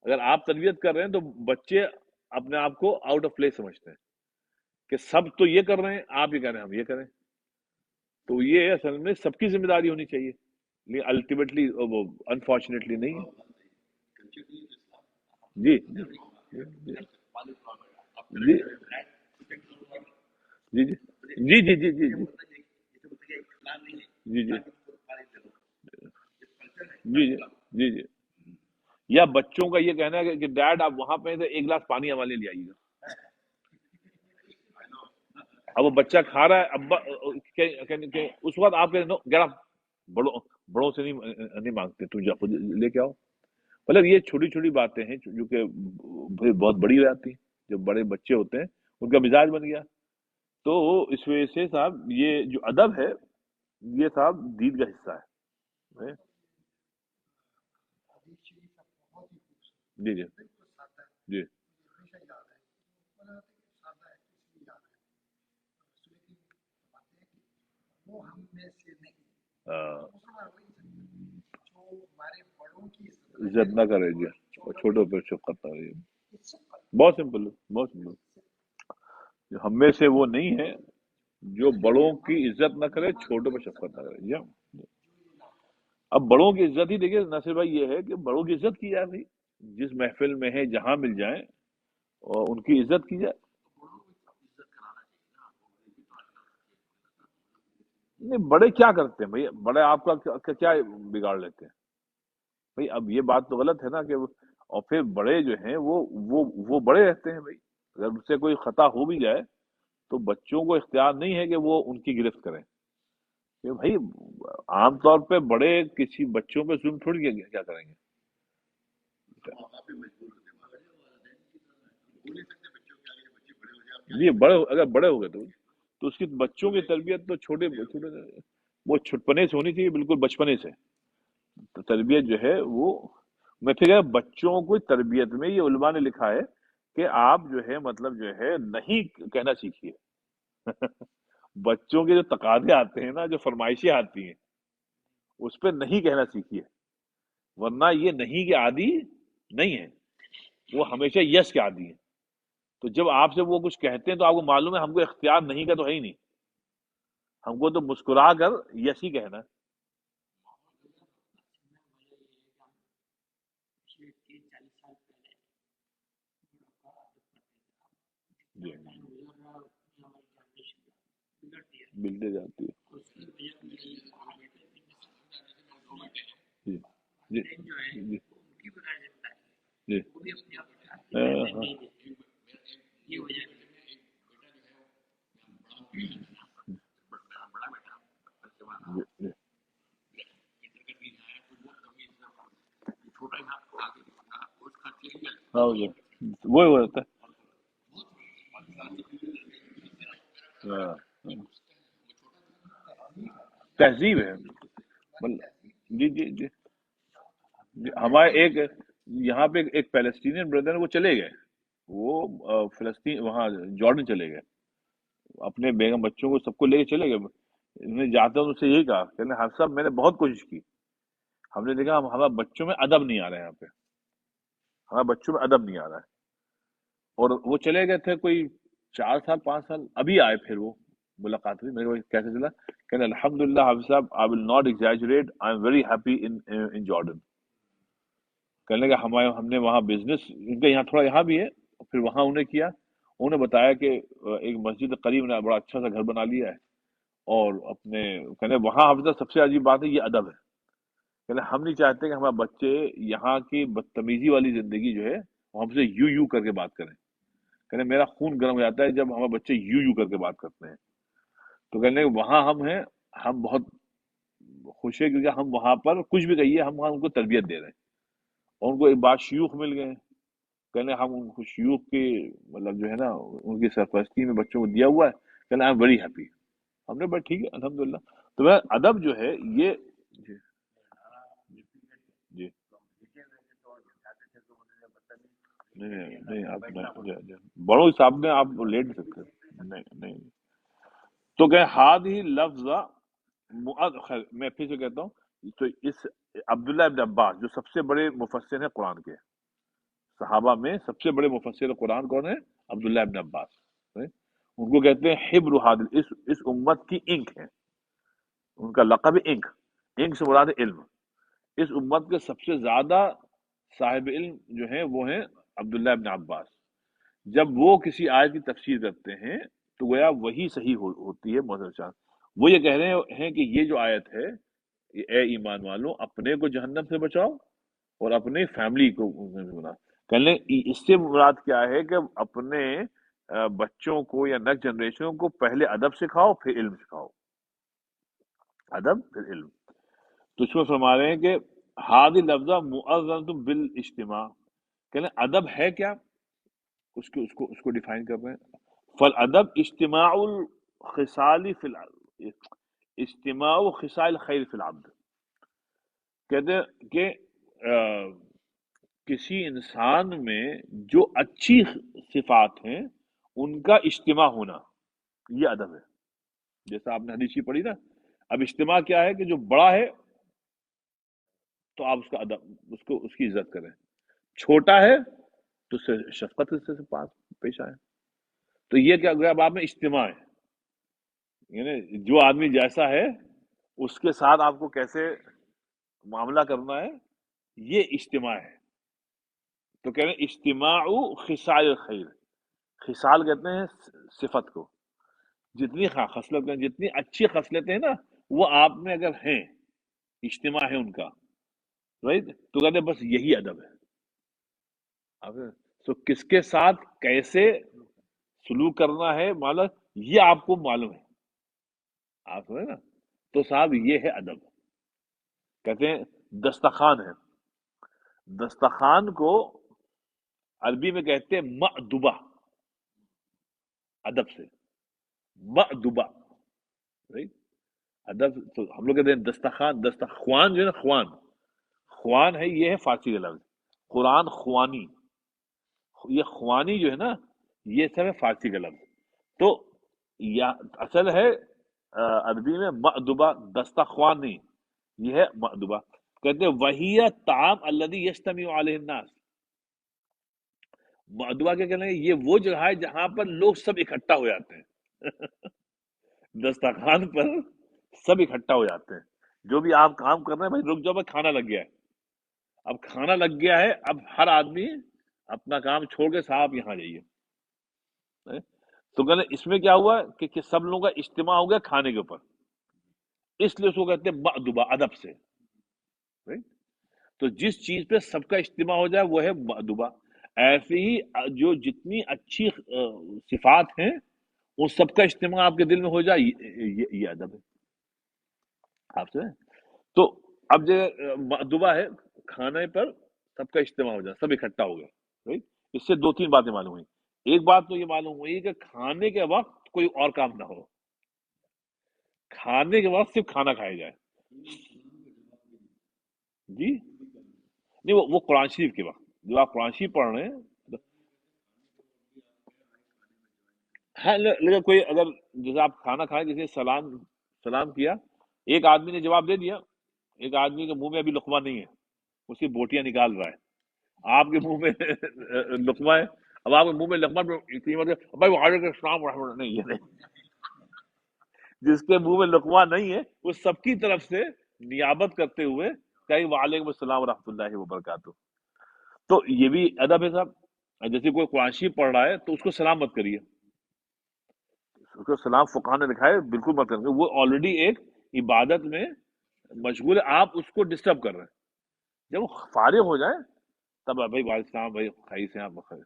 Speaker 1: اگر آپ تربیت کر رہے ہیں تو بچے اپنے آپ کو آؤٹ آف پلیس سمجھتے ہیں کہ سب تو یہ کر رہے ہیں، آپ یہ کہہ رہے ہیں ہم یہ کریں. تو یہ اصل میں سب کی ذمہ داری ہونی چاہیے، لیکن الٹیمیٹلی وہ انفارچونیٹلی نہیں ہے. جی جی جی جی جی جی جی جی جی جی جی جی جی جی جی جی. یا بچوں کا یہ کہنا ہے کہ ڈیڈ آپ وہاں پہ تھے، ایک گلاس پانی ہمارے لیے لے آئیے گا. اب وہ بچہ کھا رہا ہے، ابا اس وقت آپ کہتے گیٹ اپ، بڑوں بڑوں سے نہیں مانگتے، تم جا خود لے کے آؤ. مطلب یہ چھوٹی چھوٹی باتیں ہیں جو کہ بہت بڑی ہو جاتی ہیں. جب بڑے بچے ہوتے ہیں ان کا مزاج بن گیا. تو اس وجہ سے صاحب یہ جو ادب ہے یہ صاحب دین کا حصہ ہے. جی جی جی عزت نہ کرے جی، اور چھوٹوں پہ شفقت نہ رہی. بہت سمپل ہے، بہت سمپل. ہم میں سے وہ نہیں ہے جو بڑوں کی عزت نہ کرے، چھوٹوں پہ شفقت نہ کرے. جی. اب بڑوں کی عزت ہی دیکھیے ناصر بھائی، یہ ہے کہ بڑوں کی عزت کی جائے. بھائی جس محفل میں ہے جہاں مل جائیں اور ان کی عزت کی جائے. نہیں بڑے کیا کرتے ہیں بھائی؟ بڑے آپ کا کیا بگاڑ لیتے ہیں بھائی؟ اب یہ بات تو غلط ہے نا کہ اور پھر بڑے جو ہیں وہ بڑے رہتے ہیں بھائی. اگر ان سے کوئی خطا ہو بھی جائے تو بچوں کو اختیار نہیں ہے کہ وہ ان کی گرفت کریں. کہ بھائی عام طور پہ بڑے کسی بچوں پہ ظلم تھوڑی کیا کریں گے. یہ بڑے اگر بڑے ہو گئے تو اس کی بچوں کی تربیت تو چھوٹے چھوٹے وہ چھٹپنے سے ہونی چاہیے، بالکل بچپنے سے. تو تربیت جو ہے وہ، میں پھر بچوں کو تربیت میں یہ علماء نے لکھا ہے کہ آپ جو ہے مطلب جو ہے نہیں کہنا سیکھیے. بچوں کے جو تقاضے آتے ہیں نا، جو فرمائشیں آتی ہیں، اس پہ نہیں کہنا سیکھیے. ورنہ یہ نہیں کے عادی نہیں ہے، وہ ہمیشہ یس کے عادی ہیں. تو جب آپ سے وہ کچھ کہتے ہیں تو آپ کو معلوم ہے ہم کو اختیار نہیں کا تو ہے ہی نہیں، ہم کو تو مسکرا کر یس ہی کہنا ہے. جی ملتے جاتی ہے. جی جی جی جی ہاں ہاں جی جی ہاں جی وہی ہو جاتا ہے. ہاں تہذیب ہے. جی جی جی جی. ہمارے ایک یہاں پہ ایک پیلسٹینین بردر وہ چلے گئے، وہ فلسطین وہاں جارڈن چلے گئے، اپنے بیگم بچوں کو سب کو لے کے چلے گئے. میں جاتا ہوں تو اسے یہی کہا کہ ہر صاحب میں نے بہت کوشش کی، ہم نے دیکھا ہمارے بچوں میں ادب نہیں آ رہا ہے، یہاں پہ ہمارے بچوں میں ادب نہیں آ رہا ہے. اور وہ چلے گئے تھے کوئی 4 سال 5 سال، ابھی آئے پھر وہ ملاقات ہوئی. میرے کو کیسے چلا کہ الحمد للہ حافظ صاحب I will not exaggerate, I am very happy in Jordan. کہنے لگا ہم نے وہاں بزنس ان کا یہاں تھوڑا یہاں بھی ہے، پھر وہاں انہیں کیا. انہوں نے بتایا کہ ایک مسجد قریب نے بڑا اچھا سا گھر بنا لیا ہے، اور اپنے کہنے وہاں حافظ صاحب سب سے عجیب بات ہے یہ ادب ہے. کہنے ہم نہیں چاہتے کہ ہمارے بچے یہاں کی بدتمیزی والی زندگی جو ہے وہ ہم سے یو یو کر کے بات کریں. کہنے میرا خون گرم ہو جاتا ہے جب ہمارے بچے یو یو کر کے بات کرتے ہیں. تو کہنے وہاں ہم ہیں، ہم بہت خوش ہے کیونکہ ہم وہاں پر کچھ بھی کہیے ہم وہاں ان کو تربیت دے رہے ہیں. اور ان کو ایک بات شیوخ مل گئے ہیں. کہنے ہم ان کو شیوخ کی مطلب جو ہے نا ان کی سرپرستی میں بچوں کو دیا ہوا ہے. کہنا آئی ایم ویری ہیپی. ہم نے بس ٹھیک ہے الحمد للہ. تو میں ادب جو ہے یہ جی جی نہیں نہیں نہیں آپ بڑوں کے سامنے آپ لیٹ نہیں سکتے. نہیں نہیں. تو کہ ہاد ہی لفظ خیر میں پھر سے کہتا ہوں. تو اس عبداللہ ابن عباس جو سب سے بڑے مفسر ہیں قرآن کے، صحابہ میں سب سے بڑے مفسر قرآن کون ہے؟ عبداللہ ابن عباس. ان کو کہتے ہیں حبر حادل، اس امت کی انک ہے. ان کا لقب ہے انک. انک سے مراد ہے علم. اس امت کے سب سے زیادہ صاحب علم جو ہیں وہ ہیں عبداللہ ابن عباس. جب وہ کسی آیت کی تفسیر کرتے ہیں تو گویا وہی صحیح ہوتی ہے. محترم شاہ وہ یہ کہہ رہے ہیں کہ یہ جو آیت ہے، اے ایمان والوں اپنے کو جہنم سے بچاؤ اور اپنے فیملی کو بنا. کہنے اس سے مراد کیا ہے کہ اپنے بچوں کو یا نیکسٹ جنریشن کو پہلے ادب سکھاؤ پھر علم سکھاؤ. ادب پھر علم. تو اس میں فرما رہے ہیں کہ ہاد لفظ معذرت بالاجتماع. کہنے ادب ہے کیا؟ اس کو ڈیفائن کر رہے ہیں. فالادب اجتماع الخصال فی اجتماع خصال خیر فی العبد. کہتے ہیں کہ کسی انسان میں جو اچھی صفات ہیں ان کا اجتماع ہونا، یہ ادب ہے. جیسا آپ نے حدیث کی پڑھی نا. اب اجتماع کیا ہے کہ جو بڑا ہے تو آپ اس کا ادب اس کی عزت کریں، چھوٹا ہے تو اس سے شفقت سے پاس پیش آئے. تو یہ کیا گیا اب آپ میں اجتماع ہے، یعنی جو آدمی جیسا ہے اس کے ساتھ آپ کو کیسے معاملہ کرنا ہے، یہ اجتماع ہے. تو کہہ رہے ہیں اجتماع خصال الخیر، خصال کہتے ہیں صفت کو، جتنی خصلتیں، جتنی اچھی خصلتیں ہیں نا وہ آپ میں اگر ہیں، اجتماع ہے ان کا، رائٹ، تو کہتے ہیں بس یہی ادب ہے. تو کس کے ساتھ کیسے سلوک کرنا ہے مطلب یہ آپ کو معلوم ہے، آپ سمجھے نا. تو صاحب یہ ہے ادب. کہتے ہیں دستخوان ہے، دستخوان کو عربی میں کہتے ہیں مأدبہ، ادب سے مأدبہ، right؟ ادب تو ہم لوگ کہتے ہیں دستخوان، دستخوان جو ہے نا، خوان، خوان ہے، یہ ہے فارسی کا لفظ. قرآن خوانی، یہ خوانی جو ہے نا یہ سب ہے فارسی کا لفظ. تو یا اصل ہے عربی میں مأدبہ، دستخوان نہیں، یہ ہے مأدبہ. کہتے ہیں وہی طعام الذی یجتمع علیہ الناس. مأدبہ کیا کہتے ہیں؟ یہ وہ جگہ ہے جہاں پر لوگ سب اکٹھا ہو جاتے ہیں. دسترخوان پر سب اکٹھا ہو جاتے ہیں. جو بھی آپ کام کر رہے ہیں بھائی رک جاؤ، بھائی کھانا لگ گیا ہے. اب کھانا لگ گیا ہے، اب ہر آدمی اپنا کام چھوڑ کے صاحب یہاں جائیے. تو کہتے اس میں کیا ہوا کہ سب لوگوں کا اجتماع ہو گیا کھانے کے اوپر، اس لیے اس کو کہتے ہیں مأدبہ، ادب سے. تو جس چیز پہ سب کا اجتماع ہو جائے وہ ہے مأدبہ. ایسے ہی جو جتنی اچھی صفات ہیں وہ سب کا اجتماع آپ کے دل میں ہو جائے، یہ ادب ہے. آپ سے تو اب جو مأدبہ ہے، کھانے پر سب کا اجتماع ہو جائے، سب اکٹھا ہو گیا. right؟ اس سے دو تین باتیں معلوم ہوئی. ایک بات تو یہ معلوم ہوئی کہ کھانے کے وقت کوئی اور کام نہ ہو، کھانے کے وقت صرف کھانا کھایا جائے. جی نہیں، وہ قرآن شریف کے وقت جو آپ قرآن شریف پڑھ رہے ہیں. ہاں لیکن کوئی اگر جیسے آپ کھانا کھائیں، کسی نے سلام کیا، ایک آدمی نے جواب دے دیا، ایک آدمی کے منہ میں ابھی لقمہ نہیں ہے، اس کی بوٹیاں نکال رہا ہے. آپ کے منہ میں لقمہ ہے، اب آپ کے منہ میں لقمہ بھائی وعلیکم السلام ورحمۃ اللہ، نہیں یہ نہیں. جس کے منہ میں لقمہ نہیں ہے وہ سب کی طرف سے نیابت کرتے ہوئے کہیں وعلیکم السلام ورحمۃ اللہ وبرکاتہ. تو یہ بھی ادب ہے صاحب. جیسے کوئی قرآن شریف پڑھ رہا ہے تو اس کو سلام مت کریے، اس کو سلام فقہ نے لکھا ہے بالکل مت کریں، وہ آلریڈی ایک عبادت میں مشغول ہے، آپ اس کو ڈسٹرب کر رہے ہیں. جب وہ فارغ ہو جائے تب بھائی وعلیکم السلام، بھائی خیریت سے ہیں آپ بخیر.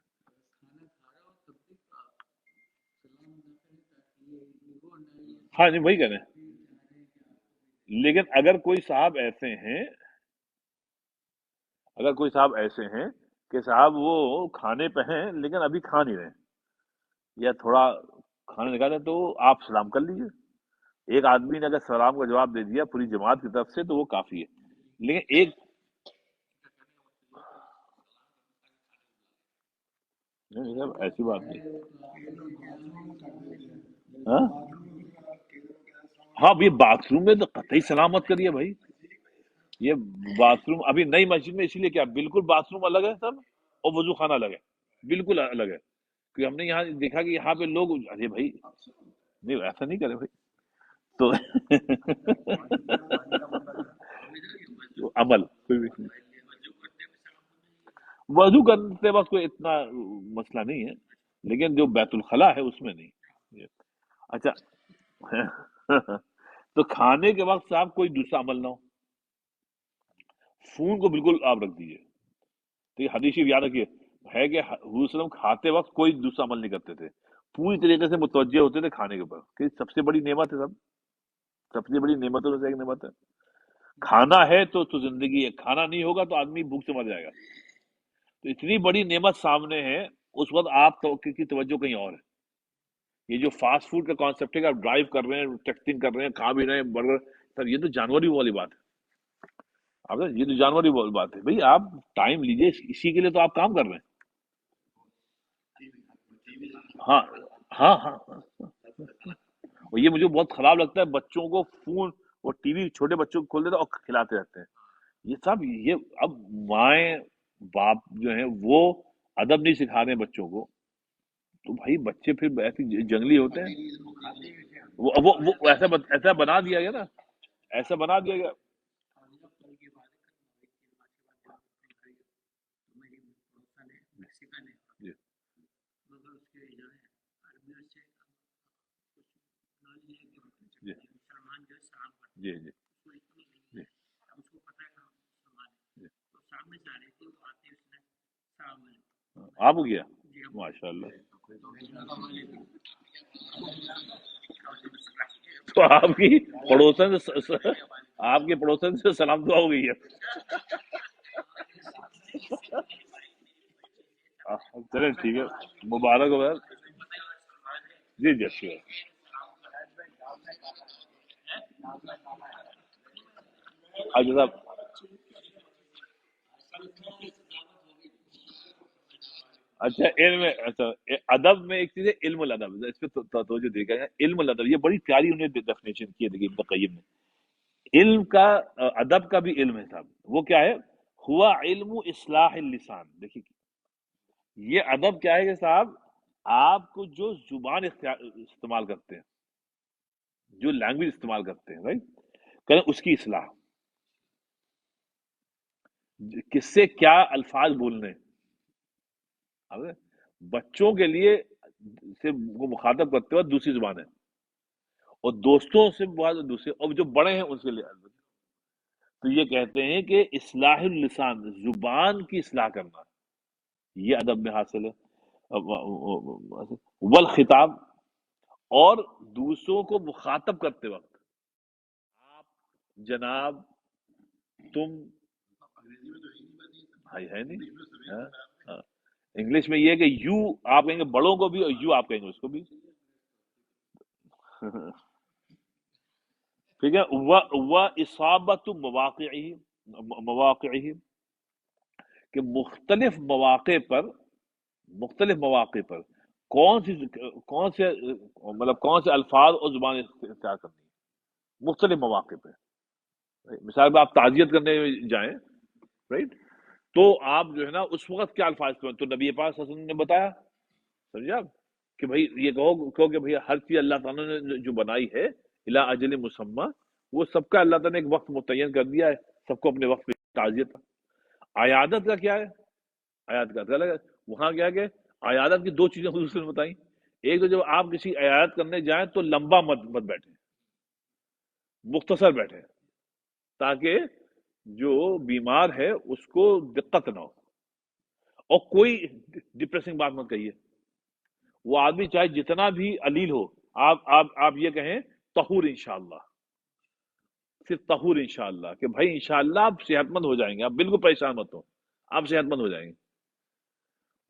Speaker 1: ہاں نہیں وہی کہہ رہے ہیں. لیکن اگر کوئی صاحب ایسے ہیں، اگر کوئی صاحب ایسے ہیں کہ صاحب وہ کھانے پہ ہیں لیکن ابھی کھا نہیں رہے یا تھوڑا کھانا نکالے، تو آپ سلام کر لیجیے. ایک آدمی نے اگر سلام کا جواب دے دیا پوری جماعت کی طرف سے تو وہ کافی ہے. لیکن ایک نہیں صاحب ایسی بات نہیں. ہاں ہاں یہ باتھ روم میں تو قطعی سلامت کریے بھائی. یہ باتھ روم ابھی نئی مسجد میں اسی لیے کیا بالکل باتھ روم الگ ہے سب اور وضو خانہ الگ ہے، بالکل الگ ہے. کیونکہ ہم نے یہاں دیکھا کہ یہاں پہ لوگ ارے بھائی نہیں ایسا نہیں کرے بھائی. تو عمل کوئی بھی نہیں. وضو کرتے وقت کوئی اتنا مسئلہ نہیں ہے، لیکن جو بیت الخلاء ہے اس میں نہیں. اچھا تو کھانے کے وقت صاحب کوئی دوسرا عمل نہ ہو. فون کو بالکل آپ رکھ دیجیے. تو یہ حدیث شریف یاد رکھیے ہے کہ حضور صلی اللہ علیہ وسلم کھاتے وقت کوئی دوسرا عمل نہیں کرتے تھے، پوری طریقے سے متوجہ ہوتے تھے کھانے کے اوپر کہ سب سے بڑی نعمت ہے. سب سے بڑی نعمتوں میں سے ایک نعمت ہے کھانا ہے. تو زندگی ہے، کھانا نہیں ہوگا تو آدمی بھوک سے مر جائے گا. تو اتنی بڑی نعمت سامنے ہے، اس وقت آپ کی توجہ کہیں اور ہے. یہ جو فاسٹ فوڈ کا کانسیپٹ ہے کہ آپ ڈرائیو کر رہے ہیں، ٹیکسٹنگ کر رہے ہیں، کھا بھی رہے ہیں برگر، سر یہ تو جانوری والی بات ہے. آپ یہ تو جانوری والی بات ہے. بھائی آپ ٹائم لیجیے، اسی کے لیے تو آپ کام کر رہے ہیں. ہاں ہاں ہاں اور یہ مجھے بہت خراب لگتا ہے بچوں کو فون اور ٹی وی، چھوٹے بچوں کو کھول دیتے اور کھلاتے رہتے ہیں. یہ سب یہ اب مائیں باپ جو ہیں وہ ادب نہیں سکھا رہے ہیں بچوں کو، تو بھائی بچے پھر ایسے جنگلی ہوتے ہیں. وہ ایسا بنا دیا گیا نا، ایسا بنا دیا گیا. جی جی جی جی آپ ہو گیا ماشاء اللہ. تو آپ کی پڑوسن آپ کے پڑوسن سے سلام دعا ہو گئی ہے. چلے ٹھیک ہے, مبارک ہو یار. جی جی اچھی بات. اچھا صاحب, اچھا علم, اچھا ادب میں ایک چیز ہے علم الادب, اس پہ توجہ دے گا. علم الادب یہ بڑی پیاری انہیں ڈیفینیشن کی ہے, دیکھیے ابن قیم نے. علم کا, ادب کا بھی علم ہے صاحب. وہ کیا ہے؟ ہوا علم اصلاح اللسان. دیکھیے یہ ادب کیا ہے کہ صاحب, آپ کو جو زبان استعمال کرتے ہیں, جو لینگویج استعمال کرتے ہیں, رائٹ, کریں اس کی اصلاح. کس سے کیا الفاظ بولنے, بچوں کے لیے سے وہ مخاطب کرتے وقت دوسری زبان ہے, اور دوستوں سے بات دوسرے, اور جو بڑے ہیں ان کے لیے. تو یہ کہتے ہیں کہ اصلاح اللسان, زبان کی اصلاح کرنا, یہ ادب میں حاصل ہے. والخطاب, اور دوسروں کو مخاطب کرتے وقت آپ, جناب, تم, ہے نہیں. ہاں, ہاں. انگلش میں یہ ہے کہ یو آپ کہیں گے بڑوں کو بھی, اور یو آپ کہیں گے اس کو بھی. ٹھیک ہے. وہ اصابت مواقع کہ مختلف مواقع پر کون سے مطلب کون سے الفاظ اور زبان اختیار کرنی ہے مختلف مواقع پہ. مثال میں آپ تعزیت کرنے جائیں, رائٹ, تو آپ جو ہے نا اس وقت کیا الفاظ کریں, تو نبی پاک صلی اللہ علیہ وسلم نے بتایا, سمجھے آپ, کہ بھائی یہ کہو کہ بھائی ہر چیز اللہ تعالیٰ نے جو بنائی ہے الی اجل مسمى, وہ سب کا اللہ تعالیٰ نے ایک وقت متعین کر دیا ہے, سب کو اپنے وقت پہ تعزیت. عیادت کا کیا ہے, عیادت کا الگ ہے. وہاں کیا کہ عیادت کی دو چیزیں حضور نے بتائیں. ایک تو جب آپ کسی عیادت کرنے جائیں تو لمبا مت بیٹھیں, مختصر بیٹھیں, تاکہ جو بیمار ہے اس کو دقت نہ ہو. اور کوئی ڈپریسنگ بات مت کہیے. وہ آدمی چاہے جتنا بھی علیل ہو, آپ یہ کہیں طہور انشاءاللہ, صرف طہور انشاءاللہ, کہ بھائی انشاءاللہ آپ صحت مند ہو جائیں گے, آپ بالکل پریشان مت ہو, آپ صحت مند ہو جائیں گے.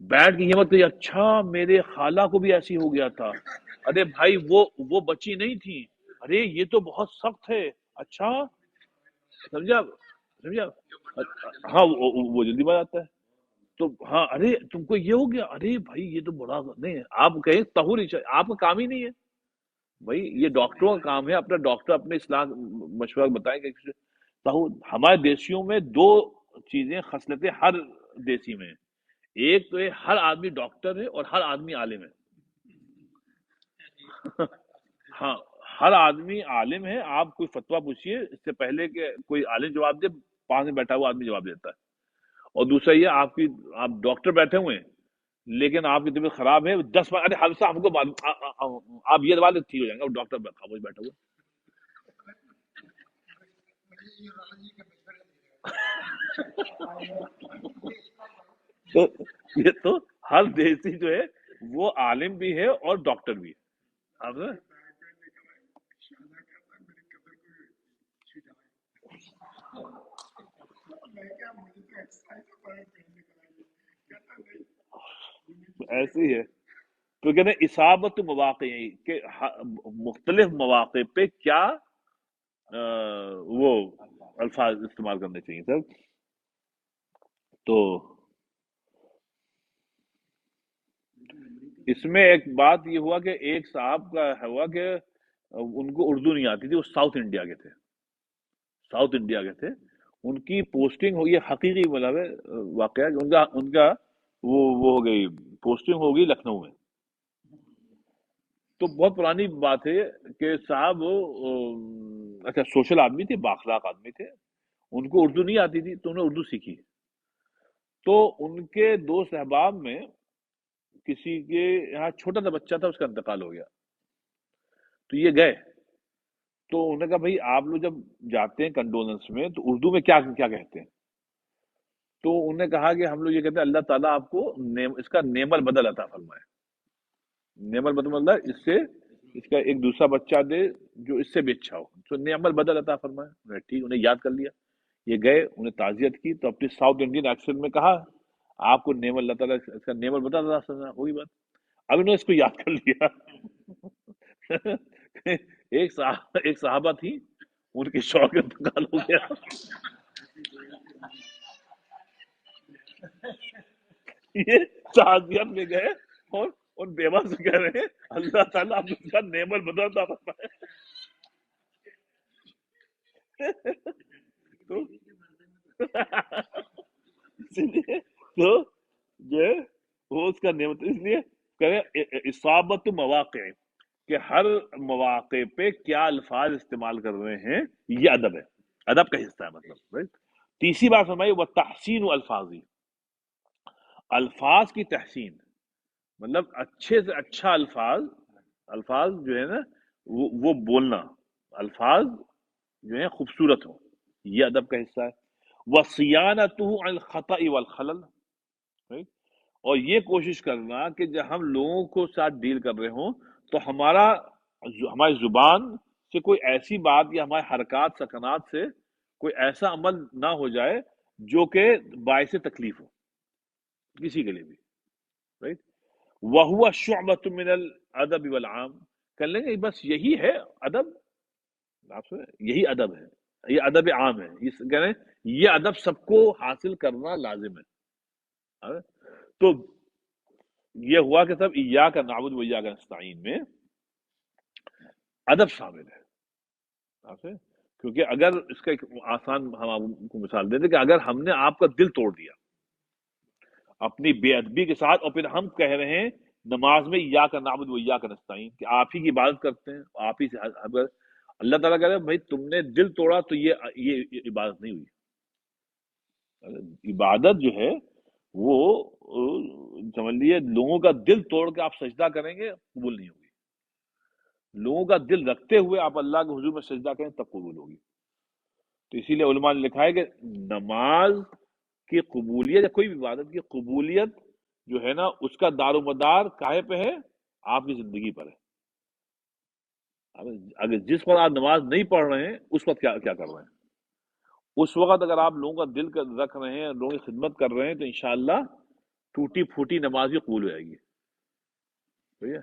Speaker 1: بیٹھ کے یہ مت کہیے اچھا میرے خالہ کو بھی ایسی ہو گیا تھا, ارے بھائی وہ بچی نہیں تھی, ارے یہ تو بہت سخت ہے, اچھا, سمجھا سمجھا. ہاں وہ جلدی بات آتا ہے. تو ہاں, ارے تم کو یہ ہو گیا, ارے بھائی یہ تو بڑا نہیں ہے. آپ کہیں طہور آپ کا کام ہی نہیں ہے بھائی, یہ ڈاکٹروں کا کام ہے. اپنا ڈاکٹر اپنے اصلاح مشورہ بتائیں کہ طہور. ہمارے دیسیوں میں دو چیزیں خصلتیں ہر دیسی میں, ایک تو یہ ہر آدمی ڈاکٹر ہے اور ہر آدمی عالم ہے. ہاں, ہر آدمی عالم ہے. آپ کوئی فتویٰ پوچھیے, اس سے پہلے کہ کوئی عالم جواب دے, پاس میں بیٹھا ہوا آدمی جواب دیتا ہے. اور دوسرا یہ آپ ڈاکٹر بیٹھے ہوئے ہیں لیکن آپ کی طبیعت خراب ہے, 10 بار ارے ہم کو آپ یہ دبا ٹھیک ہو جائیں گے, اور ڈاکٹر بیٹھا ہوا. تو یہ تو ہر دیسی جو ہے وہ عالم بھی ہے اور ڈاکٹر بھی ہے. اب ایسے ہی ہے. تو کہتے ہیں اصابت مواقع, کہ مختلف مواقع پہ کیا وہ الفاظ استعمال کرنے چاہیے سر. تو اس میں ایک بات یہ ہوا کہ ایک صاحب کا ہوا کہ ان کو اردو نہیں آتی تھی, وہ ساؤتھ انڈیا کے تھے, ان کی پوسٹنگ ہوئی, حقیقی مطلب ہے واقعہ, ان کا وہ ہو گئی, پوسٹنگ ہو گئی لکھنؤ میں. تو بہت پرانی بات ہے کہ صاحب اچھا سوشل آدمی تھے, بااخلاق آدمی تھے, ان کو اردو نہیں آتی تھی تو انہوں نے اردو سیکھی. تو ان کے دوست احباب میں کسی کے یہاں چھوٹا سا بچہ تھا, اس کا انتقال ہو گیا. تو یہ گئے تو انہوں نے کہا بھائی آپ لوگ جب جاتے ہیں کنڈولنس میں تو اردو میں کیا کیا کہتے ہیں؟ تو انہوں نے کہا کہ ہم لوگ یہ کہتے ہیں اللہ تعالیٰ آپ کو اس کا نعم البدل عطا فرمائے، نعم البدل مطلب اس سے اس کا ایک دوسرا بچہ دے جو اس سے بھی اچھا ہو، تو نعم البدل عطا فرمائے۔ انہوں نے ٹھیک، انہیں یاد کر لیا، یہ گئے انہیں تعزیت کی تو اپنی ساؤتھ انڈین ایکسنٹ میں کہا آپ کو نعم اللہ تعالیٰ اس کا نعم البدل عطا فرمائے، ہوگی بات۔ اب انہوں نے اس کو یاد کر لیا ایک صحابہ تھی، ان کے شوق انتقال ہو گیا، یہ تعزیت میں گئے اور ان بیوہ سے کہہ رہے ہیں اللہ تعالیٰ آپ اس کا نعم البدل عطا فرمائے۔ تو اسی لیے تو جو ہے وہ اس کا نعمت، اس لیے کرے اصابت مواقع کہ ہر مواقع پہ کیا الفاظ استعمال کر رہے ہیں، یہ ادب ہے، ادب کا حصہ ہے مطلب right؟ تیسری بات فرمائی وہ تحسین الفاظی، الفاظ کی تحسین مطلب اچھے سے اچھا الفاظ، الفاظ جو ہے نا وہ بولنا، الفاظ جو ہے خوبصورت ہو، یہ ادب کا حصہ ہے۔ وَصِيَانَتُهُ عَنِ الْخَطَأِ وَالْخَلَلِ right؟ اور یہ کوشش کرنا کہ جب ہم لوگوں کو ساتھ ڈیل کر رہے ہوں تو ہماری زبان سے کوئی ایسی بات یا ہمارے حرکات سکنات سے کوئی ایسا عمل نہ ہو جائے جو کہ باعث تکلیف ہو کسی کے لیے بھی right؟ وَهُوَ شُعْبَةٌ مِّنَ الْأَدَبِ وَالْعَامِ، کر لیں گے بس یہی ہے ادب، آپ سنیں یہی ادب ہے، یہ ادب عام ہے، یہ کہہ رہے ہیں یہ ادب سب کو حاصل کرنا لازم ہے۔ تو یہ ہوا کہ سب ایاک نعبد و ایاک نستعین میں ادب شامل ہے، آپ سے کیونکہ اگر اس کا ایک آسان ہم آپ کو مثال دے دیں کہ اگر ہم نے آپ کا دل توڑ دیا اپنی بے ادبی کے ساتھ اور پھر ہم کہہ رہے ہیں نماز میں ایاک نعبد و ایاک نستعین کہ آپ ہی کی عبادت کرتے ہیں، آپ ہی سے اگر اللہ تعالیٰ کہہ رہے ہیں بھائی تم نے دل توڑا تو یہ عبادت نہیں ہوئی، عبادت جو ہے وہ سمجھ لیے لوگوں کا دل توڑ کے آپ سجدہ کریں گے قبول نہیں ہوگی، لوگوں کا دل رکھتے ہوئے آپ اللہ کے حضور میں سجدہ کریں تب قبول ہوگی۔ تو اسی لیے علماء نے لکھا ہے کہ نماز کی قبولیت یا کوئی بھی عبادت کی قبولیت جو ہے نا اس کا دار و مدار کاہے پہ ہے؟ آپ کی زندگی پر ہے۔ اگر جس وقت آپ نماز نہیں پڑھ رہے ہیں اس وقت کیا کر رہے ہیں؟ اس وقت اگر آپ لوگوں کا دل رکھ رہے ہیں، لوگوں کی خدمت کر رہے ہیں تو انشاءاللہ ٹوٹی پھوٹی نماز بھی قبول ہو جائے گی، ٹھیک ہے؟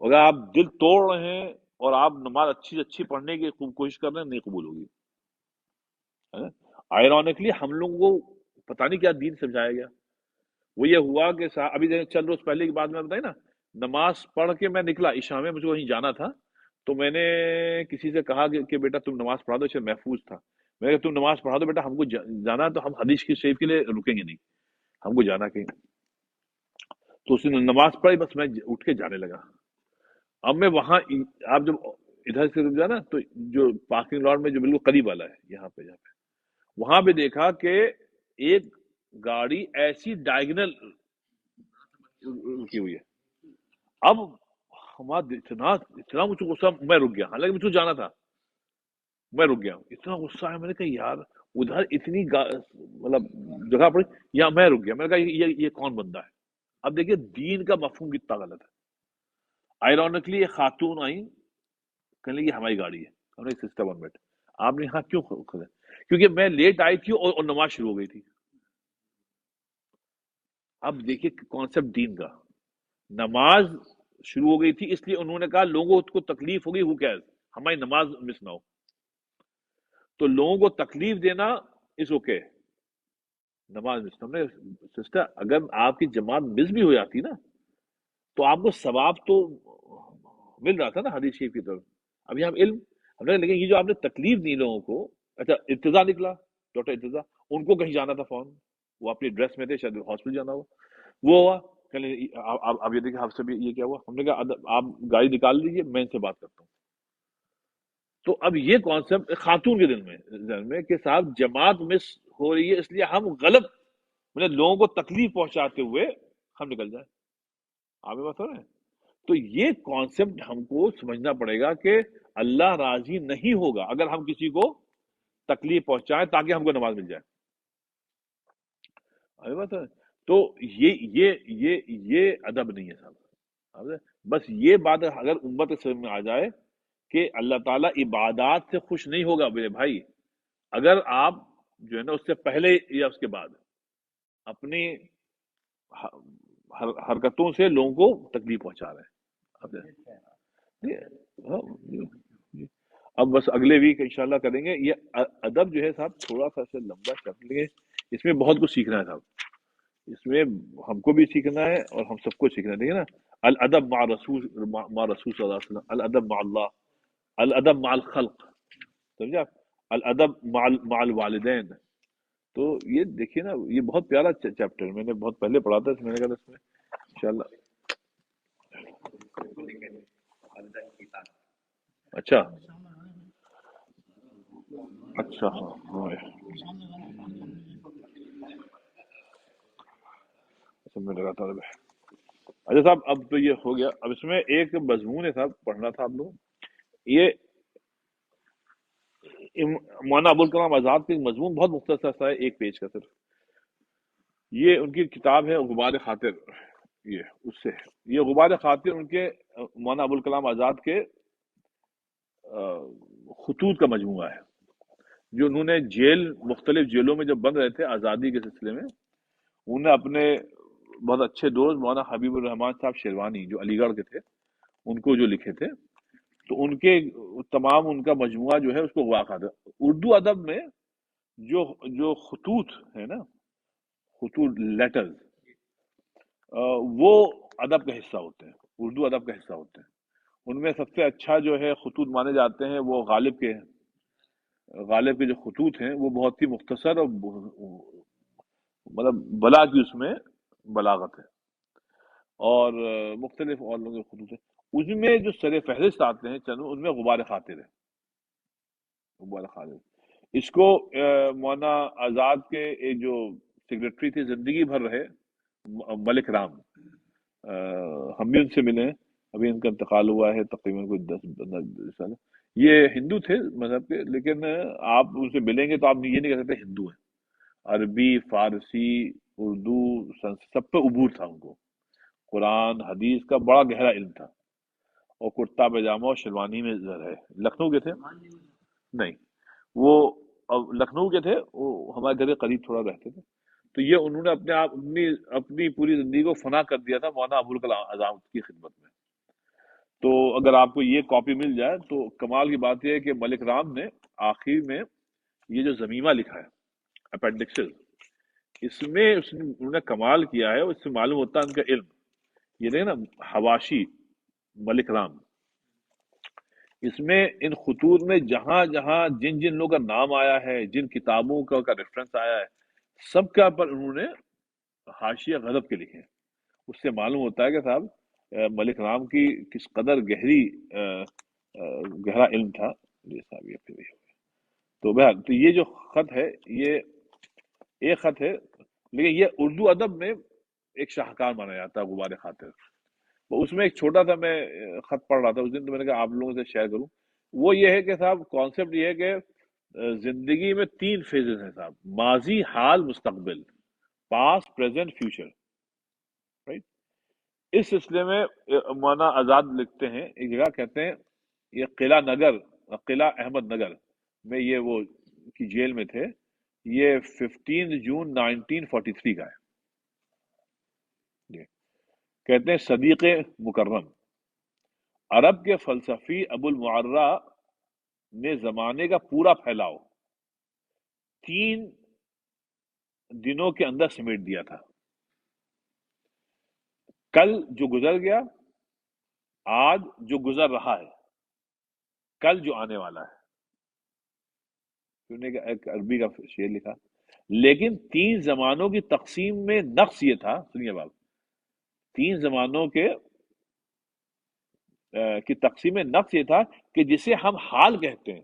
Speaker 1: اگر آپ دل توڑ رہے ہیں اور آپ نماز اچھی سے اچھی پڑھنے کی کوشش کر رہے ہیں نہیں قبول ہوگی۔ آئرونکلی ہم لوگوں کو پتہ نہیں کیا دین سمجھایا گیا، وہ یہ ہوا کہ ابھی چند روز پہلے کی بات میں بتائی نا، نماز پڑھ کے میں نکلا عشاء میں، مجھے وہیں جانا تھا تو میں نے کسی سے کہا کہ بیٹا تم نماز پڑھا دو، اسے محفوظ تھا، میں نے کہا تم نماز پڑھا دو بیٹا، ہم کو جانا ہے تو ہم حدیث کی شریف کے لیے رکیں گے نہیں، ہم کو جانا کہیں۔ تو اس نے نماز پڑھی، بس میں اٹھ کے جانے لگا۔ اب میں وہاں آپ جب ادھر سے جا نا تو جو پارکنگ لاٹ میں جو بالکل قریب والا ہے یہاں پہ وہاں پہ دیکھا کہ ایک گاڑی ایسی ڈائگنل کی ہوئی ہے۔ اب ہمارا اتنا مجھے غصہ، میں رک گیا، حالانکہ مجھے جانا تھا، میں رک گیا، اتنا غصہ ہے، میں نے کہا یار ادھر اتنی مطلب جگہ پڑی، یا میں رک گیا، میں نے کہا یہ کون بندہ ہے؟ اب دیکھیے دین کا مفہوم کتنا غلط ہے۔ آئرونکلی ایک خاتون آئی، کہنے لگی ہماری گاڑی ہے، ہم نے سسٹر 1 منٹ، آپ نے یہاں کیوں کھڑے؟ کیونکہ میں لیٹ آئی تھی اور نماز شروع ہو گئی تھی۔ اب دیکھیے کانسیپٹ دین کا، نماز شروع ہو گئی تھی اس لیے انہوں نے کہا لوگوں کو تکلیف ہوگی، ہماری نماز مس نہ ہو، تو لوگوں کو تکلیف دینا اس اوکے، نماز مس نہ ہو۔ سسٹر اگر آپ کی جماعت مس بھی ہو جاتی نا تو آپ کو ثواب تو مل رہا تھا نا حدیث شریف کی طرف، ابھی ہم علم لیکن یہ جو آپ نے تکلیف دی لوگوں کو، اچھا ارتضا نکلا، ڈاکٹر ارتضا، ان کو کہیں جانا تھا فون، وہ اپنی ڈریس میں تھے، شاید ہاسپٹل جانا ہوا، وہ ہوا اب یہ دیکھیں آپ سے بھی یہ کیا ہوا، ہم نے کہا آپ گاڑی نکال لیجیے میں ان سے بات کرتا ہوں۔ تو اب یہ کانسیپٹ خاتون کے ذہن میں کہ صاحب جماعت مس ہو رہی ہے اس لیے ہم غلط مطلب لوگوں کو تکلیف پہنچاتے ہوئے ہم نکل جائیں، آپ یہ بات ہو رہے ہیں۔ تو یہ کانسیپٹ ہم کو سمجھنا پڑے گا کہ اللہ راضی نہیں ہوگا اگر ہم کسی کو تکلیف پہنچائیں تاکہ ہم کو نماز مل جائے. ارے بات ہے. تو یہ ادب نہیں ہے صاحب. بس یہ بات اگر امت کے سمجھ میں آ جائے کہ اللہ تعالیٰ عبادات سے خوش نہیں ہوگا میرے بھائی اگر آپ جو ہے نا اس سے پہلے یا اس کے بعد اپنی حرکتوں سے لوگوں کو تکلیف پہنچا رہے ہیں. ہاں، اب بس اگلے ویک انشاءاللہ کریں گے. یہ ادب جو ہے صاحب تھوڑا سا سے لمبا کر لیں گے. اس میں بہت کچھ سیکھنا ہے صاحب. اس میں ہم کو بھی سیکھنا ہے اور ہم سب کو سیکھنا ہے. ٹھیک ہے نا. الادب مع رسول صلی اللہ علیہ وسلم، الادب مع اللہ، الادب مع الخلق. سمجھا آپ؟ الادب مع الوالدین. تو یہ دیکھیے نا یہ بہت پیارا چیپٹر میں نے بہت پہلے پڑھا تھا. میں نے کہا اس میں انشاءاللہ. اچھا اچھا. ہاں ہاں. میں لگا تھا. اچھا صاحب اب تو یہ ہو گیا. اب اس میں ایک مضمون ہے صاحب پڑھنا تھا آپ لوگ. یہ مولانا ابوالکلام آزاد کے مضمون بہت مختصر سا ہے، ایک پیج کا صرف. یہ ان کی کتاب ہے غبار خاطر. یہ اس سے یہ غبار خاطر ان کے مولانا ابوالکلام آزاد کے خطوط کا مجموعہ ہے جو انہوں نے مختلف جیلوں میں جب بند رہے تھے آزادی کے سلسلے میں. انہوں نے اپنے بہت اچھے دوست مولانا حبیب الرحمان صاحب شیروانی جو علی گڑھ کے تھے ان کو جو لکھے تھے. تو ان کے تمام ان کا مجموعہ جو ہے اس کو غبار خاطر. اردو ادب میں جو خطوط ہے نا، خطوط لیٹرز، وہ ادب کا حصہ ہوتے ہیں، اردو ادب کا حصہ ہوتے ہیں. ان میں سب سے اچھا جو ہے خطوط مانے جاتے ہیں وہ غالب کے جو خطوط ہیں وہ بہت ہی مختصر اور مطلب بلا کی اس میں بلاغت ہے. اور مختلف اور لوگوں کے خطوط ہیں. اس میں جو سر فہرست آتے ہیں چند ان میں غبار خاطر ہے. غبار خاطر اس کو مولانا آزاد کے ایک جو سیکرٹری تھے زندگی بھر رہے ملک رام، ہم بھی ان سے ملے ہیں. ابھی ان کا انتقال ہوا ہے تقریباً کوئی 10 سال. یہ ہندو تھے مذہب کے، لیکن آپ ان سے ملیں گے تو آپ یہ نہیں کہہ سکتے ہندو ہیں. عربی، فارسی، اردو، سب پہ عبور تھا ان کو. قرآن حدیث کا بڑا گہرا علم تھا. اور کرتا پاجامہ اور شیروانی میں رہے. لکھنؤ کے تھے؟ نہیں، وہ لکھنؤ کے تھے. وہ ہمارے گھر کے قریب تھوڑا رہتے تھے. تو یہ انہوں نے اپنے آپ اپنی پوری زندگی کو فنا کر دیا تھا مولانا ابوالکلام آزاد کی خدمت میں. تو اگر آپ کو یہ کاپی مل جائے تو کمال کی بات یہ ہے کہ ملک رام نے آخر میں یہ جو زمیمہ لکھا ہے اپینڈکسز، اس میں انہوں نے کمال کیا ہے. اس سے معلوم ہوتا ہے ان کا علم. یہ دیکھیں نا حواشی ملک رام، اس میں ان خطوط میں جہاں جہاں جن جن لوگوں کا نام آیا ہے، جن کتابوں کا ریفرنس آیا ہے، سب کا پر انہوں نے حاشیہ غضب کے لکھے ہیں. اس سے معلوم ہوتا ہے کہ صاحب ملک رام کی کس قدر گہرا علم تھا. یہ صاحب یہ پھر تو بہرحال تو یہ جو خط ہے یہ ایک خط ہے، لیکن یہ اردو ادب میں ایک شاہکار مانا جاتا ہے غبار خاطر. اس میں ایک چھوٹا سا میں خط پڑھ رہا تھا اس دن، تو میں نے کہا آپ لوگوں سے شیئر کروں. وہ یہ ہے کہ صاحب کانسیپٹ یہ ہے کہ زندگی میں 3 فیزز ہیں صاحب: ماضی، حال، مستقبل، پاسٹ، پریزنٹ، فیوچر. رائٹ. اس سلسلے میں مولانا آزاد لکھتے ہیں ایک جگہ، کہتے ہیں یہ قلعہ احمد نگر میں یہ وہ کی جیل میں تھے. یہ 15 جون 1943 کا ہے. کہتے ہیں صدیق مکرم عرب کے فلسفی ابو المعرہ نے زمانے کا پورا پھیلاؤ 3 دنوں کے اندر سمیٹ دیا تھا. کل جو گزر گیا، آج جو گزر رہا ہے، کل جو آنے والا ہے. انہوں نے ایک عربی کا شعر لکھا. لیکن 3 زمانوں کی تقسیم میں نقص یہ تھا، سنیے باب، 3 زمانوں کی تقسیم میں نقص یہ تھا کہ جسے ہم حال کہتے ہیں،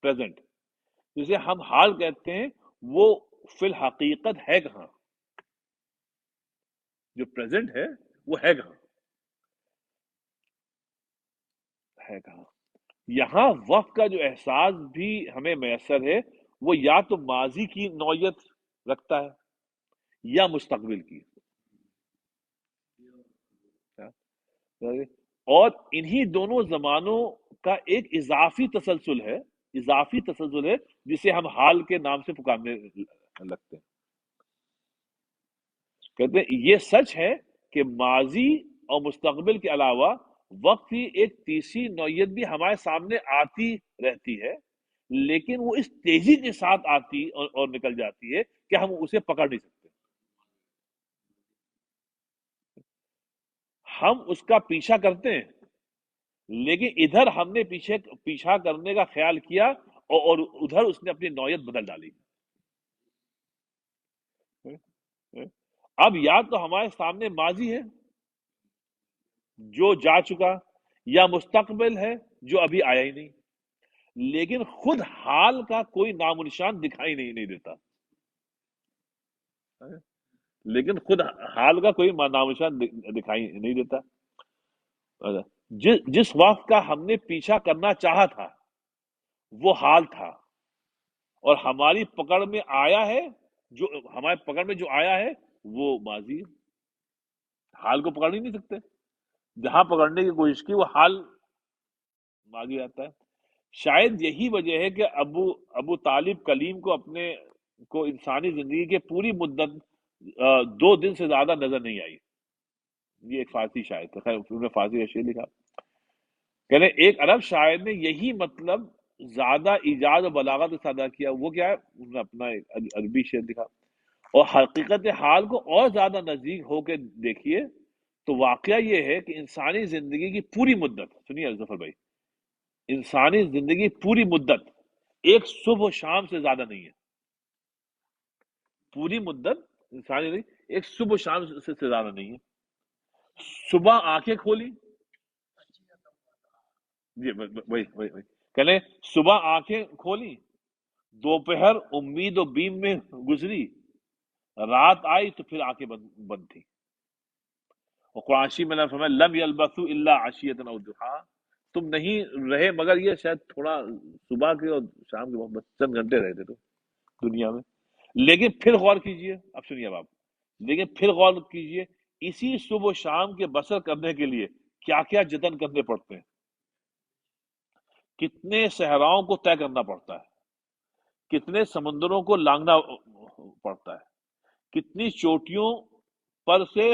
Speaker 1: پریزنٹ، جسے ہم حال کہتے ہیں وہ فی الحقیقت ہے کہاں؟ جو پریزنٹ ہے وہ ہے کہاں؟ ہے کہاں یہاں وقت کا جو احساس بھی ہمیں میسر ہے وہ یا تو ماضی کی نوعیت رکھتا ہے یا مستقبل کی، اور انہی دونوں زمانوں کا ایک اضافی تسلسل ہے جسے ہم حال کے نام سے پکارنے لگتے ہیں. کہتے ہیں یہ سچ ہے کہ ماضی اور مستقبل کے علاوہ وقت کی ایک تیسری نوعیت بھی ہمارے سامنے آتی رہتی ہے، لیکن وہ اس تیزی کے ساتھ آتی اور نکل جاتی ہے کہ ہم اسے پکڑ نہیں سکتے. ہم اس کا پیچھا کرتے ہیں، لیکن ادھر ہم نے پیچھا کرنے کا خیال کیا اور ادھر اس نے اپنی نوعیت بدل ڈالی. اب یا تو ہمارے سامنے ماضی ہے جو جا چکا، یا مستقبل ہے جو ابھی آیا ہی نہیں، لیکن خود حال کا کوئی نام و نشان دکھائی نہیں دیتا. لیکن خود حال کا کوئی نام و نشان دکھائی نہیں دیتا. جس وقت کا ہم نے پیچھا کرنا چاہا تھا وہ حال تھا، اور ہماری پکڑ میں آیا ہے جو آیا ہے وہ ماضی ہے. حال کو پکڑ ہی نہیں سکتے، جہاں پکڑنے کی کوشش کی وہ حال ماضی آتا ہے. شاید یہی وجہ ہے کہ ابو طالب کلیم کو اپنے کو انسانی زندگی کے پوری مدت 2 دن سے زیادہ نظر نہیں آئی. یہ ایک فارسی شاعر تھا، خیر انہوں نے فارسی کا شعر لکھا. کہنے ایک عرب شاعر نے یہی مطلب زیادہ ایجاز و بلاغت سے ادا کیا. وہ کیا ہے؟ انہوں نے اپنا ایک عربی شعر لکھا. اور حقیقت حال کو اور زیادہ نزدیک ہو کے دیکھیے تو واقعہ یہ ہے کہ انسانی زندگی کی پوری مدت، سنیے ظفر بھائی، انسانی زندگی پوری مدت ایک صبح و شام سے زیادہ نہیں ہے. پوری مدت انسانی زندگی ایک صبح و شام سے زیادہ نہیں ہے. صبح آنکھیں کھولی، جی وہی کہنے صبح آنکھیں کھولی، دوپہر امید و بیم میں گزری، رات آئی تو پھر آنکھیں بند تھی. اور قرآن میں نے فرمایا لم یلبثوا الا عشیۃ او ضحیٰ، تم نہیں رہے مگر یہ شاید تھوڑا صبح کے اور شام کے بس چند گھنٹے رہے تھے تو دنیا میں. لیکن پھر غور کیجئے، اب سنیے اب آپ، لیکن پھر غور کیجئے اسی صبح و شام کے بسر کرنے کے لیے کیا کیا جتن کرنے پڑتے ہیں، کتنے صحراؤں کو طے کرنا پڑتا ہے، کتنے سمندروں کو لانگنا پڑتا ہے، کتنی چوٹیوں پر سے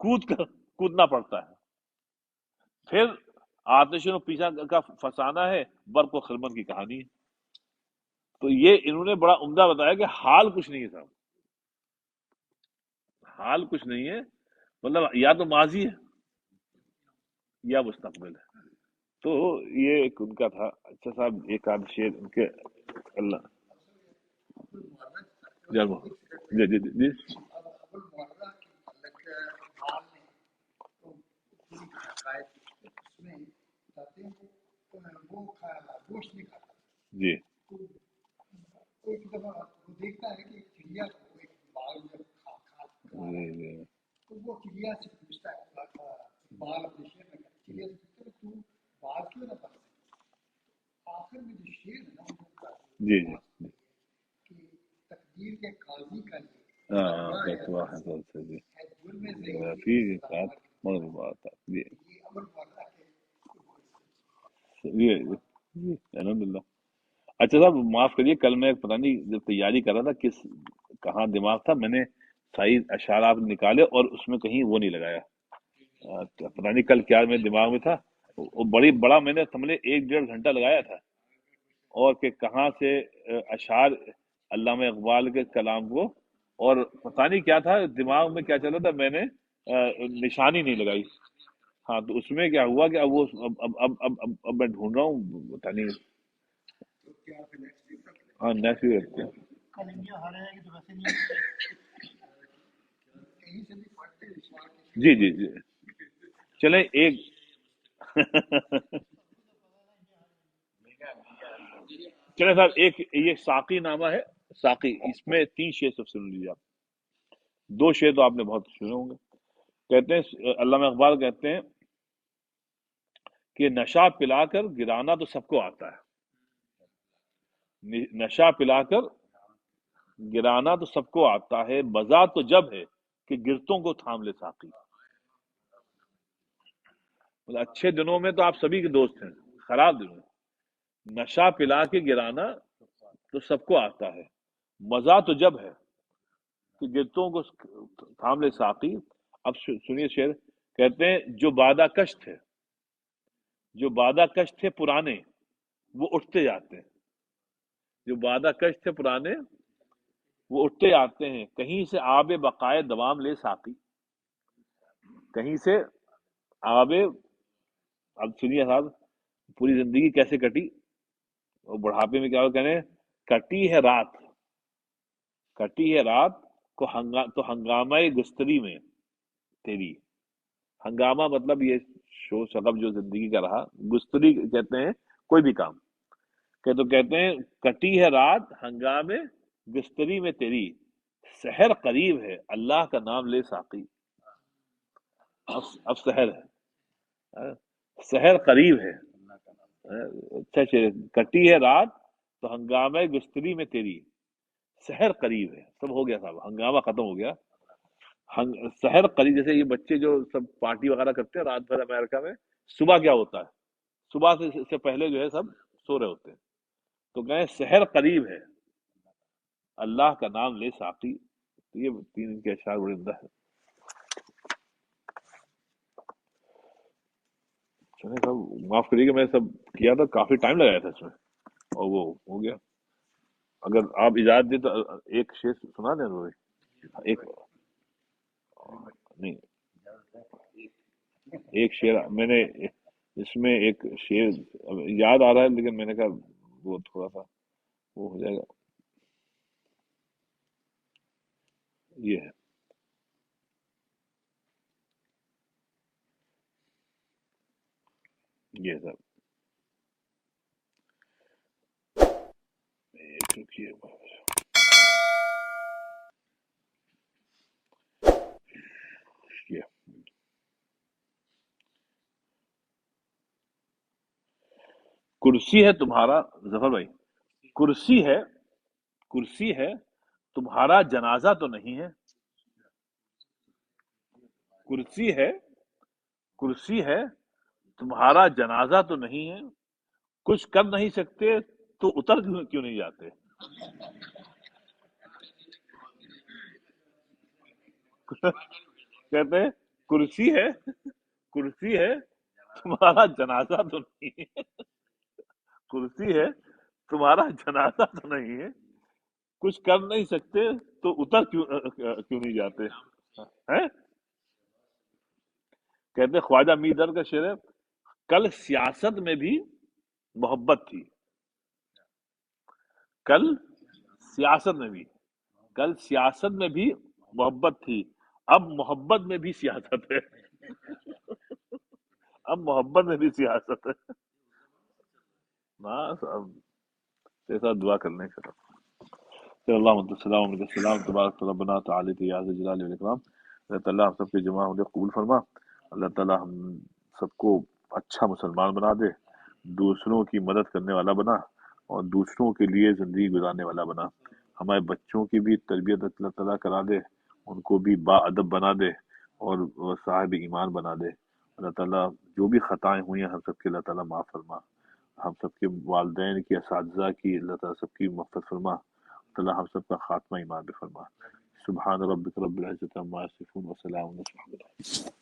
Speaker 1: کودنا پڑتا ہے، پھر آتشوں پیچھا کا فسانہ ہے، برق و خرمن کی کہانی ہے. تو یہ انہوں نے بڑا عمدہ بتایا کہ حال کچھ نہیں ہے صاحب، حال کچھ نہیں ہے، مطلب یا تو ماضی ہے یا مستقبل ہے. تو یہ ایک ان کا تھا. اچھا صاحب ایک آدھ شعر ان کے اللہ جی جی جی جی جی جی جی ہاں جی فی ساتھ مغرب آتا جی جی جی الحمد للہ. اچھا صاحب معاف کریے، کل میں پتہ نہیں جب تیاری کر رہا تھا کہاں دماغ تھا، میں نے صحیح اشارات نکالے اور اس میں کہیں وہ نہیں لگایا. پتہ نہیں کل کیا میرے دماغ میں تھا، وہ بڑا میں نے سمجھے 1-1.5 گھنٹہ لگایا تھا، اور کہ کہاں سے اشعار علامہ اقبال کے کلام کو، اور پتہ نہیں کیا تھا دماغ میں کیا چل رہا تھا، میں نے نشانی نہیں لگائی. ہاں تو اس میں کیا ہوا کہ اب وہ اب میں ڈھونڈ رہا ہوں، پتہ نہیں. ہاں نیکسٹ ویک رکھتے ہیں. جی جی جی چلیں ایک چلیں صاحب ایک یہ ساقی نامہ ہے، ساقی، اس میں 3 شعر سب سن لیجیے آپ. 2 شعر تو آپ نے بہت سنے ہوں گے. کہتے ہیں علامہ اقبال کہتے ہیں کہ نشہ پلا کر گرانا تو سب کو آتا ہے، نشہ پلا کر گرانا تو سب کو آتا ہے، مزہ تو جب ہے کہ گرتوں کو تھام لے ساقی۔ مطلب اچھے دنوں میں تو آپ سبھی کے دوست ہیں، خراب دنوں میں نشہ پلا کے گرانا تو سب کو آتا ہے، مزہ تو جب ہے کہ گرتوں کو تھام لے ساقی۔ اب سنیے شعر، کہتے ہیں جو بادہ کش تھے، جو بادہ کش تھے پرانے وہ اٹھتے جاتے ہیں، جو بادہ کش تھے پرانے وہ اٹھتے آتے ہیں، کہیں سے آب بقائے دوام لے ساقی، کہیں سے آب، اب سنیے صاحب، پوری زندگی کیسے کٹی، اور بڑھاپے میں کیا کہنے، کٹی ہے رات، کٹی ہے رات تو ہنگامہ گستری میں تیری، ہنگامہ مطلب یہ شور شغب جو زندگی کا رہا، گستری کہتے ہیں کوئی بھی کام کہ، تو کہتے ہیں کٹی ہے رات ہنگامے گستری میں تیری، سحر قریب ہے اللہ کا نام لے ساقی۔ اب سحر ہے، سحر قریب ہے، اچھا کٹی ہے رات تو ہنگامہ گستری میں تیری، سحر قریب ہے، سب ہو گیا صاحب، ہنگامہ ختم ہو گیا، سحر قریب، جیسے یہ بچے جو سب پارٹی وغیرہ کرتے ہیں رات بھر امریکہ میں، صبح کیا ہوتا ہے، صبح سے پہلے جو ہے سب سو رہے ہوتے ہیں، تو کہیں سحر قریب ہے اللہ کا نام لے ساقی۔ تو یہ تین ان کے اشعار بڑے عمدہ ہے۔ چلیں صاحب معاف کریے کہ میں سب کیا تھا، کافی ٹائم لگایا تھا اس میں، اور وہ ہو گیا۔ اگر آپ اجازت دیں تو ایک شعر سنا دیں روئی، ایک نہیں، ایک شعر میں نے اس میں ایک شعر یاد آ رہا ہے، لیکن میں نے کہا وہ تھوڑا سا وہ ہو جائے گا، یہ ہے، یہ سب ایک رکیے، یہ کرسی ہے تمہارا، ظفر بھائی، کرسی ہے، کرسی ہے تمہارا جنازہ تو نہیں ہے، کرسی ہے، کرسی ہے تمہارا جنازہ تو نہیں ہے، کچھ کر نہیں سکتے تو اتر کیوں نہیں جاتے، کہتے ہیں کرسی ہے، کرسی ہے تمہارا جنازہ تو نہیں ہے، کرسی ہے تمہارا جنازہ تو نہیں ہے، کچھ کر نہیں سکتے تو اتر کیوں نہیں جاتے ہیں؟ کہتے ہیں خواجہ میدر کا شعر ہے، کل سیاست میں بھی محبت تھی، کل سیاست میں بھی، کل سیاست میں بھی محبت تھی، اب محبت میں بھی سیاست ہے، اب محبت میں بھی سیاست ہے، بس اب ایسا دعا کرنے کا، صلی اللہ علیہ وسلم علیہ السلام، تبارک ربنا تعالی یا ذی الجلال والاکرام۔ اللہ تعالیٰ ہم سب کے جمع ہونے قبول فرما، اللہ تعالیٰ ہم سب کو اچھا مسلمان بنا دے، دوسروں کی مدد کرنے والا بنا، اور دوسروں کے لیے زندگی گزارنے والا بنا، ہمارے بچوں کی بھی تربیت اللہ تعالیٰ کرا دے، ان کو بھی با ادب بنا دے، اور صاحب ایمان بنا دے، اللہ تعالیٰ جو بھی خطائیں ہوئی ہیں ہم سب کے اللہ تعالیٰ معاف فرما، ہم سب کے والدین کی، اساتذہ کی اللہ تعالیٰ سب کی مغفرت فرما، اللہ ہم سب کا خاتمہ ایمان پہ فرما، سبحان ربک رب العزت عما یصفون وسلام علی المرسلین۔